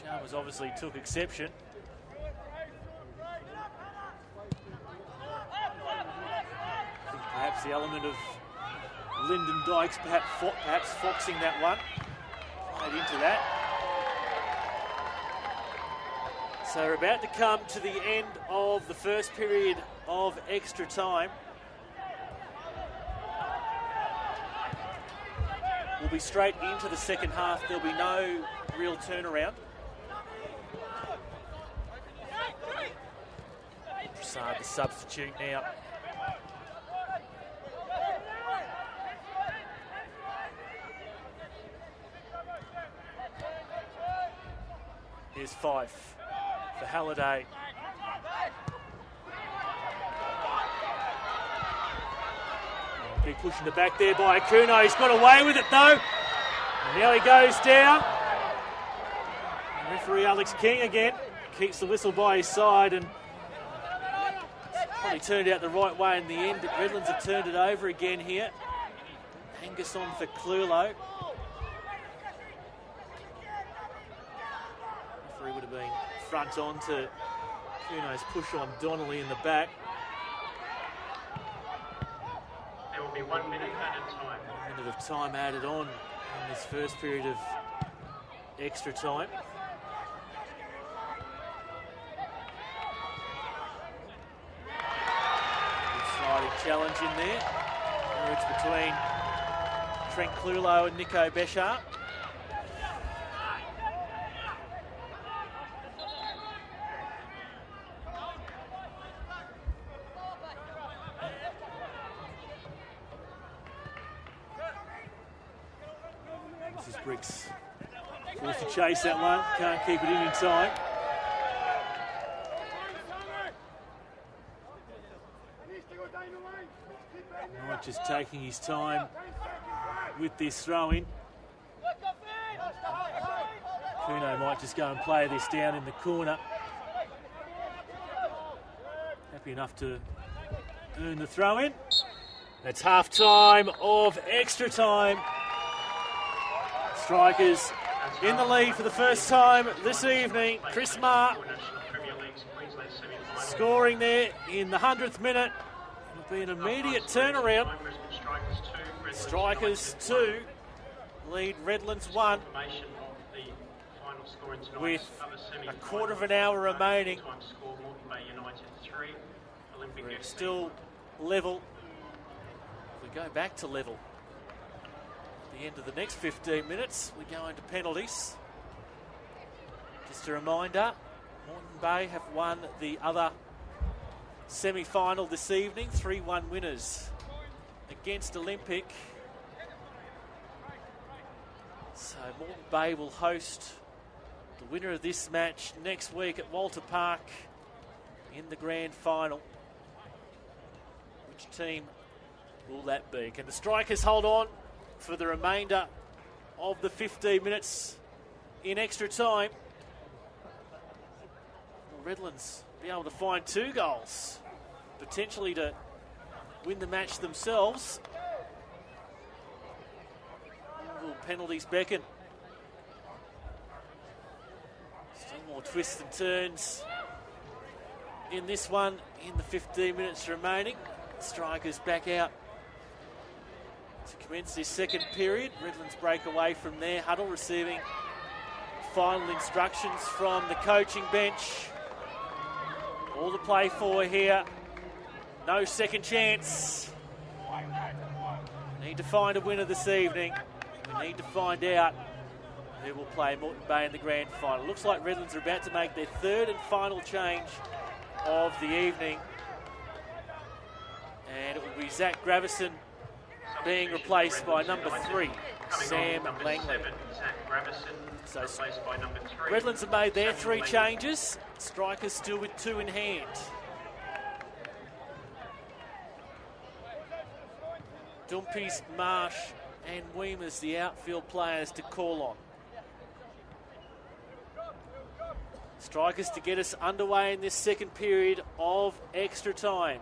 Chalmers obviously took exception. Perhaps the element of Lyndon Dykes perhaps foxing that one. Played into that. So we're about to come to the end of the first period of extra time. We'll be straight into the second half. There'll be no real turnaround. Prasad, the substitute now. Here's Fife for Halliday. Big push in the back there by Akuno. He's got away with it though. And now he goes down. Referee Alex King again keeps the whistle by his side, and probably turned out the right way in the end, but Redlands have turned it over again here. Angus on for Clulo. Referee would have been front on to Kuno's push on Donnelly in the back. There will be 1 minute added time. 1 minute of time added on in this first period of extra time. Sliding challenge in there. It's between Trent Clulo and Nico Beshar. This is Briggs. Forced to chase that one. Can't keep it in time. Not just taking his time with this throw-in. Kuno might just go and play this down in the corner. Happy enough to earn the throw-in. That's half time of extra time. Strikers in the lead for the first time this evening. Chris Marr scoring there in the 100th minute. It'll be an immediate turnaround. Strikers 2 lead Redlands 1 with a quarter of an hour remaining. We're still level. If we go back to level at the end of the next 15 minutes, we go into penalties. Just a reminder, Moreton Bay have won the other semi-final this evening, 3-1 winners against Olympic. So Moreton Bay will host the winner of this match next week at Walter Park in the grand final. Which team will that be? Can the Strikers hold on for the remainder of the 15 minutes in extra time? Will Redlands be able to find 2 goals, potentially to win the match themselves? Will penalties beckon? Still more twists and turns in this one in the 15 minutes remaining. Strikers back out to commence this second period. Redlands break away from there. Huddle receiving final instructions from the coaching bench. All to play for here. No second chance. Need to find a winner this evening. We need to find out who will play Moreton Bay in the grand final. Looks like Redlands are about to make their third and final change of the evening. And it will be Zach Gravison being replaced by number 3, Sam Langley. So Redlands have made their 3 changes. Strikers still with 2 in hand. Dumpies, Marsh and Weemers, the outfield players to call on. Strikers to get us underway in this second period of extra time.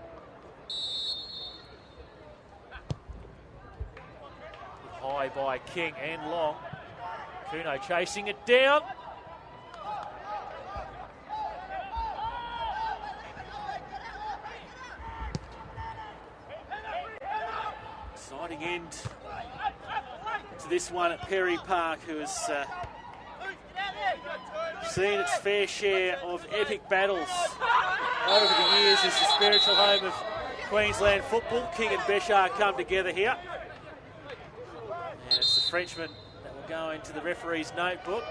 High by King and Long. Kuno chasing it down. Exciting end to this one at Perry Park, who has seen its fair share of epic battles over the years as the spiritual home of Queensland football. King and Beshar come together here. And it's the Frenchman that will go into the referee's notebook.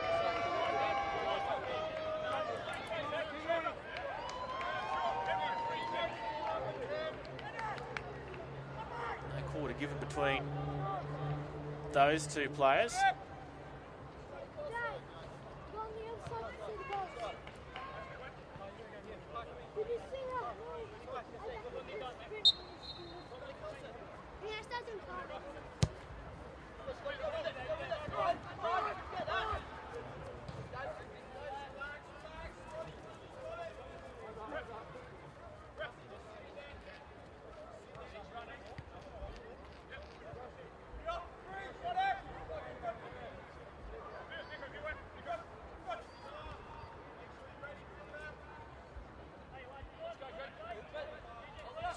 No quarter given between those 2 players.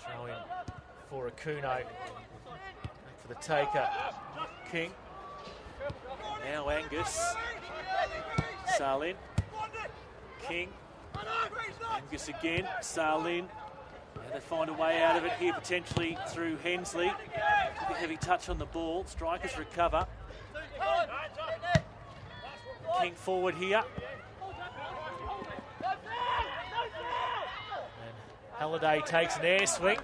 Throw in for Akuno. For the taker, King. Now Angus. Salin. King. Angus again. Salin. Now they find a way out of it here, potentially through Hensley. A heavy touch on the ball. Strikers recover. King forward here. And Halliday takes an air swing.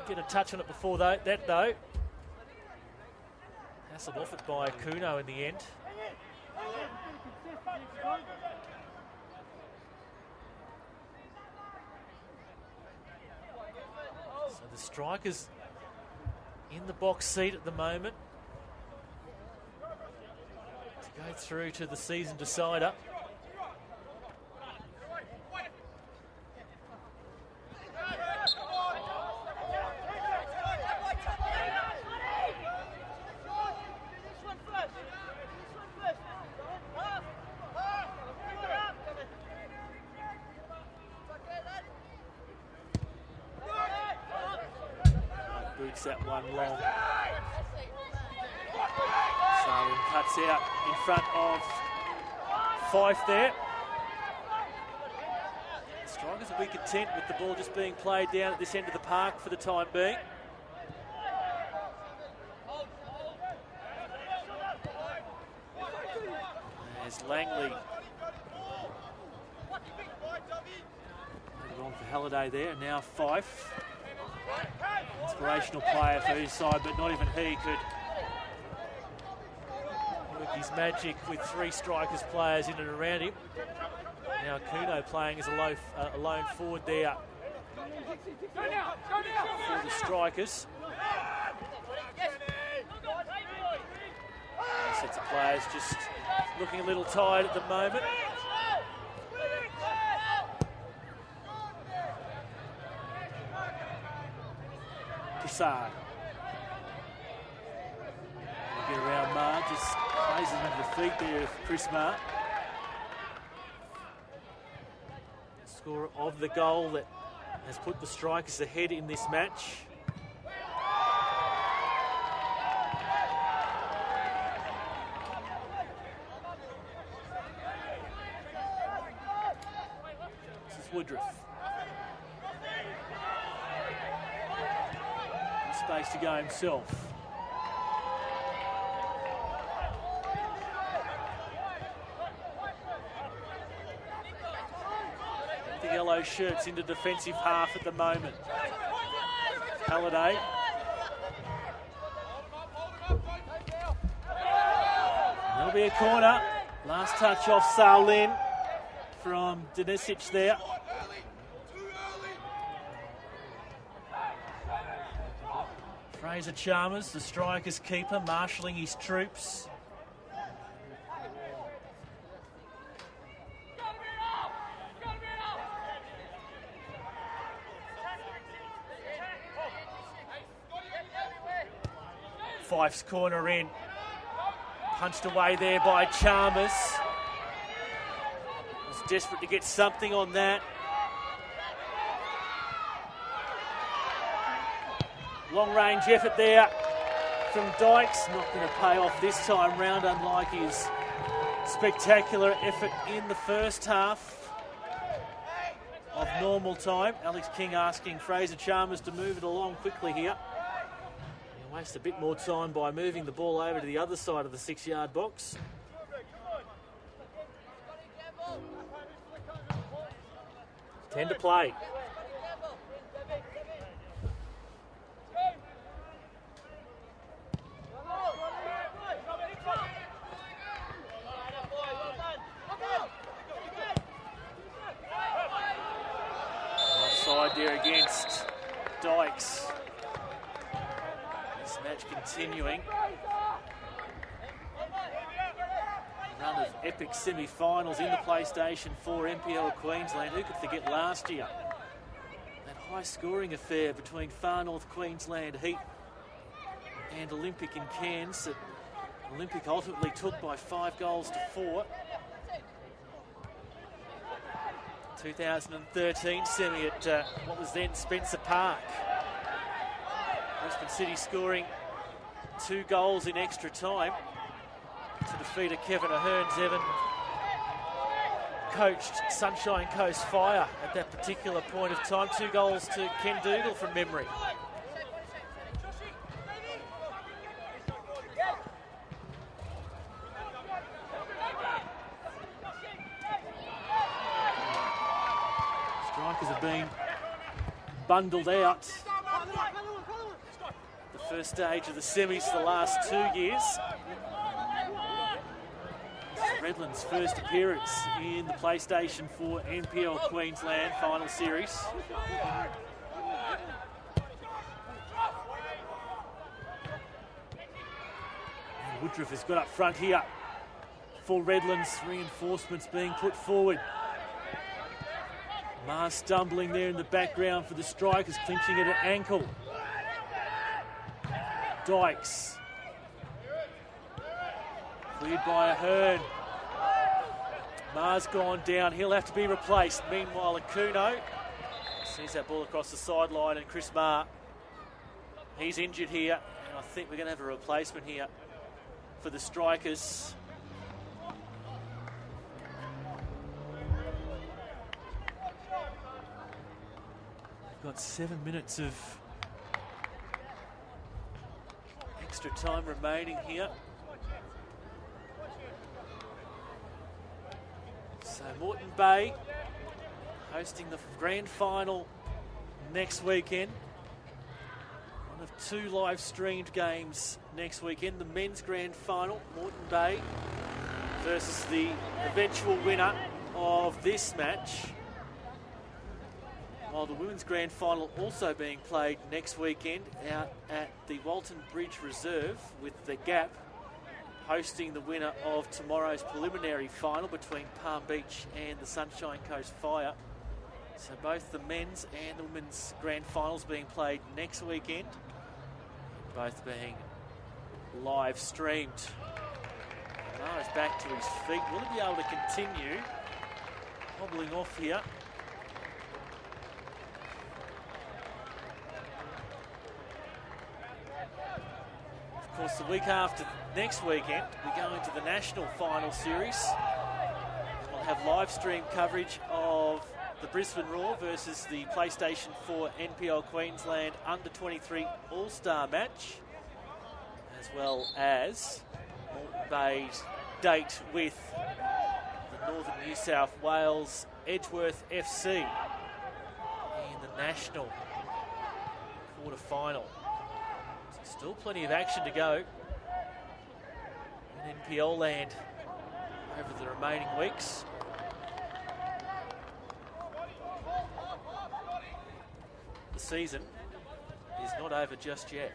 Get a touch on it before that though. Hassled off it by Akuno in the end. So the Strikers in the box seat at the moment to go through to the season decider. Boots that one long. Salin cuts out in front of Fife there. The Strikers will be content with the ball just being played down at this end of the park for the time being. There's Langley. On for Halliday there, and now Fife. Inspirational player for his side, but not even he could work his magic with three Strikers players in and around him. Now Kuno playing as a lone forward there for the Strikers. Sets of players just looking a little tired at the moment. Prasad. Get around Marr, just plays him under the feet there of Chris Marr. Scorer of the goal that has put the Strikers ahead in this match. This is Woodruff. Space to go himself. The yellow shirts into defensive half at the moment. Halliday. There'll be a corner. Last touch off Salin from Denisic there. Fraser Chalmers, the Strikers keeper, marshalling his troops. Fife's corner in. Punched away there by Chalmers. Was desperate to get something on that. Long-range effort there from Dykes. Not going to pay off this time round, unlike his spectacular effort in the first half of normal time. Alex King asking Fraser Chalmers to move it along quickly here. He'll waste a bit more time by moving the ball over to the other side of the 6-yard box. Ten to play. Offside there against Dykes. This match continuing. Run of epic semi-finals in the PlayStation 4 NPL Queensland. Who could forget last year? That high-scoring affair between Far North Queensland Heat and Olympic in Cairns that Olympic ultimately took by 5 goals to 4. 2013 semi at what was then Spencer Park. Brisbane City scoring 2 goals in extra time to defeat a Kevin Ahern's Evan coached Sunshine Coast Fire at that particular point of time. 2 goals to Ken Dougal from memory. Strikers have been bundled out. The first stage of the semis the last 2 years. Redlands' first appearance in the PlayStation 4 NPL Queensland final series. And Woodruff has got up front here for Redlands. Reinforcements being put forward. Mars stumbling there in the background for the Strikers, clinching it at ankle. Dykes. Cleared by Ahern. Mars gone down. He'll have to be replaced. Meanwhile, Akuno sees that ball across the sideline, and Chris Marr, he's injured here. And I think we're going to have a replacement here for the Strikers. We've got 7 minutes of extra time remaining here. So Moreton Bay hosting the grand final next weekend. One of 2 live streamed games next weekend. The men's grand final, Moreton Bay versus the eventual winner of this match. While the women's grand final also being played next weekend out at the Walton Bridge Reserve, with the Gap hosting the winner of tomorrow's preliminary final between Palm Beach and the Sunshine Coast Fire. So both the men's and the women's grand finals being played next weekend, both being live streamed. Mara's back to his feet. Will he be able to continue hobbling off here? Of course, the week after next weekend, we go into the National Final Series. We'll have live stream coverage of the Brisbane Roar versus the PlayStation 4 NPL Queensland Under-23 All-Star match, as well as Moreton Bay's date with the Northern New South Wales Edgeworth FC in the National quarter-final. Still plenty of action to go in NPL land over the remaining weeks. The season is not over just yet.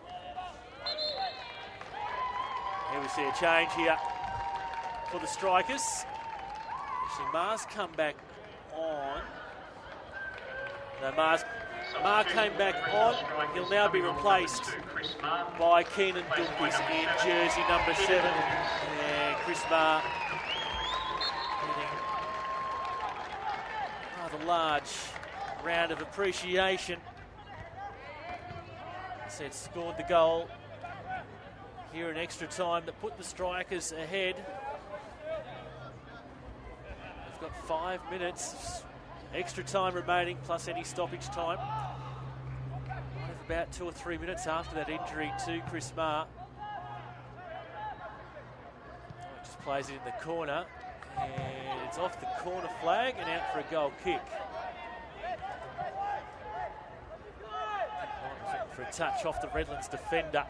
Here we see a change here for the Strikers. Actually, Mars come back on. No, Marr came back on. He'll now be replaced by Keenan Dumpies in jersey number 7. And Chris Marr getting a rather large round of appreciation. Said scored the goal here in extra time that put the Strikers ahead. They've got 5 minutes. Extra time remaining, plus any stoppage time. About 2 or 3 minutes after that injury to Chris Marr. Just plays it in the corner, and it's off the corner flag and out for a goal kick. For a touch off the Redlands defender.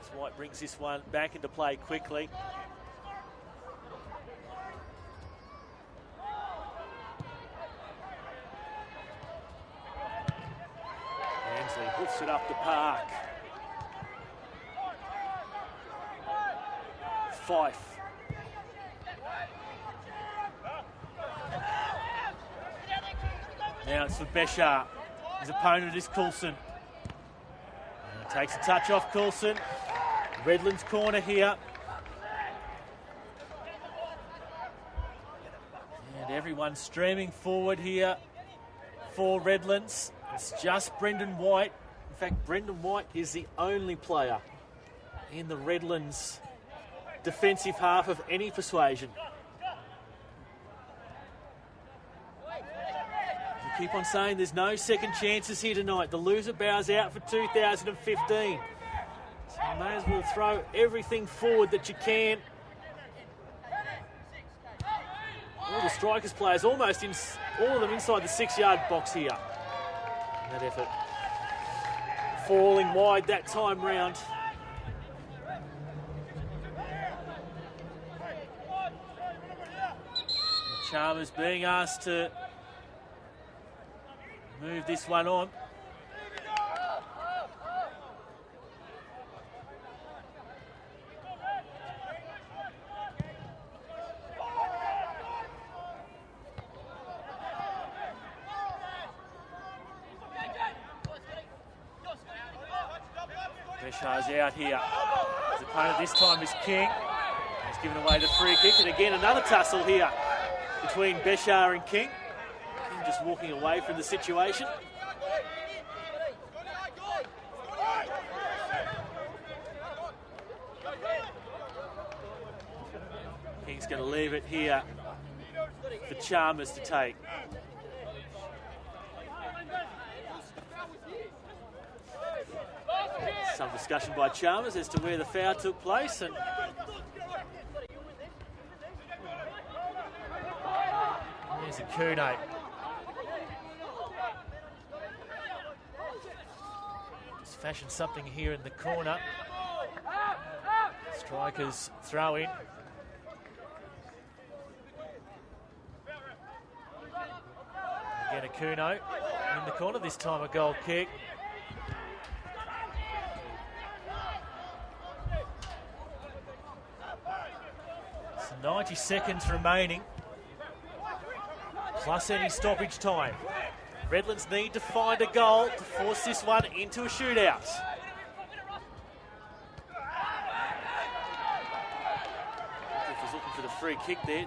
As White brings this one back into play quickly. Lifts it up the park. Fife. Now it's for Beshar. His opponent is Coulson. Takes a touch off Coulson. Redlands corner here. And everyone streaming forward here for Redlands. It's just Brendan White. In fact, Brendan White is the only player in the Redlands defensive half of any persuasion. We keep on saying there's no second chances here tonight. The loser bows out for 2015. So you may as well throw everything forward that you can. All the Strikers players almost in, all of them inside the 6-yard box here. That effort falling wide that time round. Chalmers being asked to move this one on. Beshar's out here. His opponent this time is King. He's given away the free kick, and again another tussle here between Beshar and King. King just walking away from the situation. King's going to leave it here for Chalmers to take. Some discussion by Chalmers as to where the foul took place, and there's a Kuno. Just fashioned something here in the corner. Strikers throw in. Again a Kuno in the corner, this time a goal kick. So 90 seconds remaining, plus any stoppage time. Redlands need to find a goal to force this one into a shootout. He's looking for the free kick there,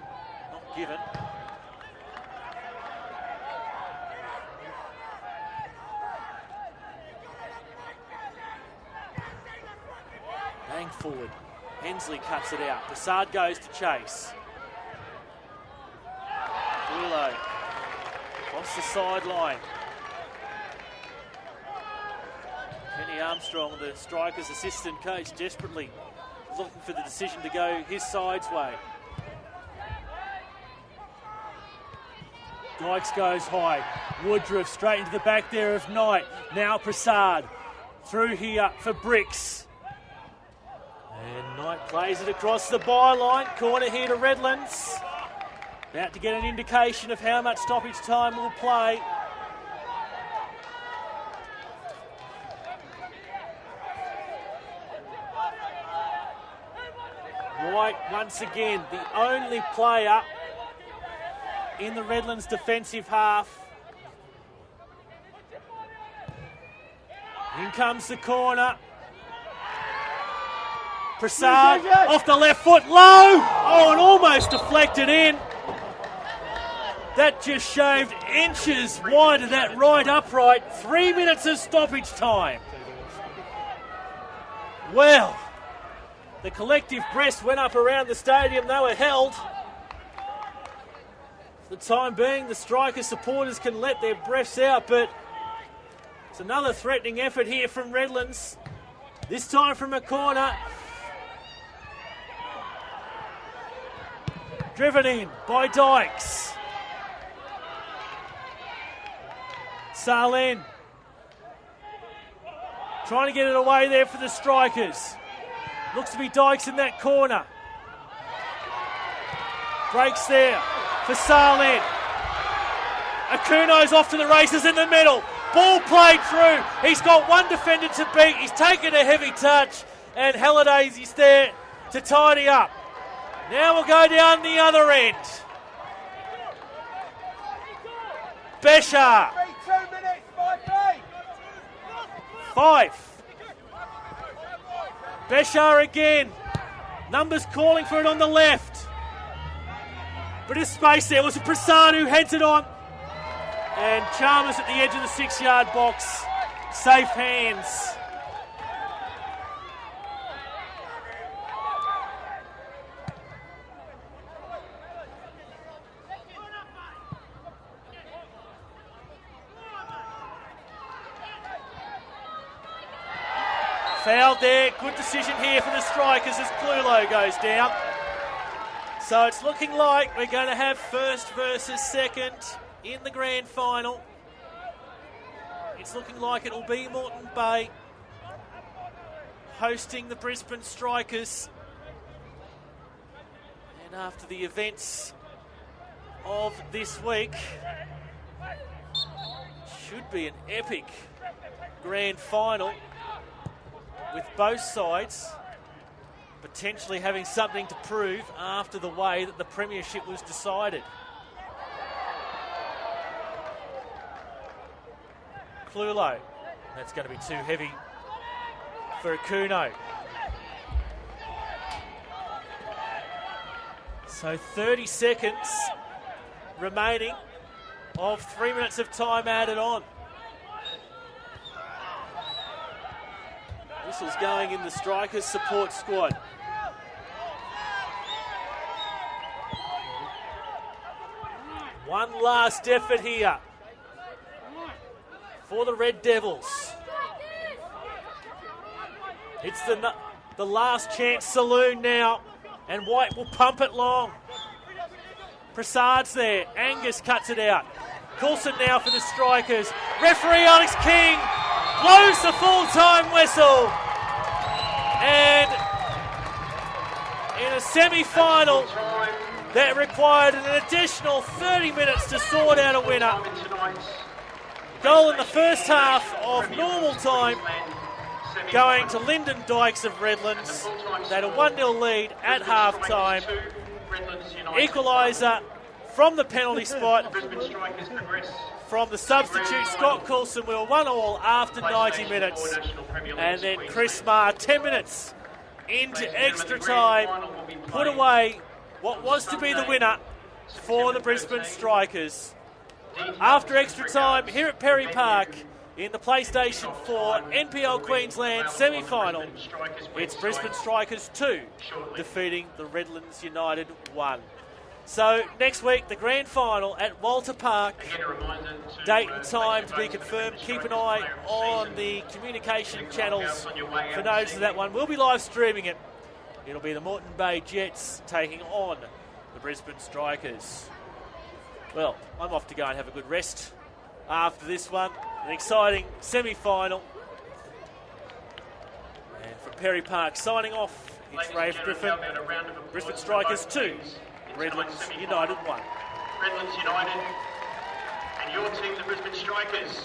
not given. Bang forward. Hensley cuts it out. Prasad goes to chase. Willow across the sideline. Kenny Armstrong, the Strikers' assistant coach, desperately looking for the decision to go his side's way. Dykes goes high. Woodruff straight into the back there of Knight. Now Prasad through here for Bricks. And Knight plays it across the byline. Corner here to Redlands. About to get an indication of how much stoppage time will play. White, once again, the only player in the Redlands defensive half. In comes the corner. Prasad off the left foot, low! Oh, and almost deflected in. That just shaved inches wide of that right upright. 3 minutes of stoppage time. Well, the collective breath went up around the stadium. They were held. For the time being, the Striker supporters can let their breaths out, but it's another threatening effort here from Redlands. This time from a corner. Driven in by Dykes. Salen trying to get it away there for the Strikers. Looks to be Dykes in that corner. Breaks there for Salen. Akuno's off to the races in the middle. Ball played through. He's got one defender to beat. He's taken a heavy touch, and Halliday's is there to tidy up. Now we'll go down the other end. Besha. 2 minutes, Fife. Besha again. Numbers calling for it on the left. Bit of space there. Was it Prasad who heads it on? And Chalmers at the edge of the 6-yard box. Safe hands. Foul there. Good decision here for the Strikers as Clulo goes down. So it's looking like we're going to have first versus second in the grand final. It's looking like it'll be Moreton Bay hosting the Brisbane Strikers. And after the events of this week, should be an epic grand final with both sides potentially having something to prove after the way that the premiership was decided. Clulo. That's going to be too heavy for Akuno. So 30 seconds remaining of 3 minutes of time added on. Whistle's going in the Strikers support squad. One last effort here for the Red Devils. It's the last chance saloon now, and White will pump it long. Prasad's there. Angus cuts it out. Coulson now for the Strikers. Referee Alex King blows the full-time whistle. And in a semi-final that required an additional 30 minutes to sort out a winner. Goal in the first half of normal time going to Lyndon Dykes of Redlands. They had a 1-0 lead at half-time. Equaliser from the penalty spot. From the substitute, Scott Coulson, we were 1-1 after 90 minutes. And then Chris Marr, 10 minutes into extra time, put away what was to be the winner for the Brisbane Strikers. After extra time, here at Perry Park, in the PlayStation 4 NPL Queensland semi-final, it's Brisbane Strikers 2, defeating the Redlands United 1. So next week, the grand final at Walter Park. Date and time to be confirmed. Keep an eye on the communication channels for notes of that one. We'll be live streaming it. It'll be the Moreton Bay Jets taking on the Brisbane Strikers. Well, I'm off to go and have a good rest after this one. An exciting semi-final. And from Perry Park, signing off, it's Rafe Griffin. Brisbane Strikers 2. Redlands United 1. Redlands United and your team, the Brisbane Strikers.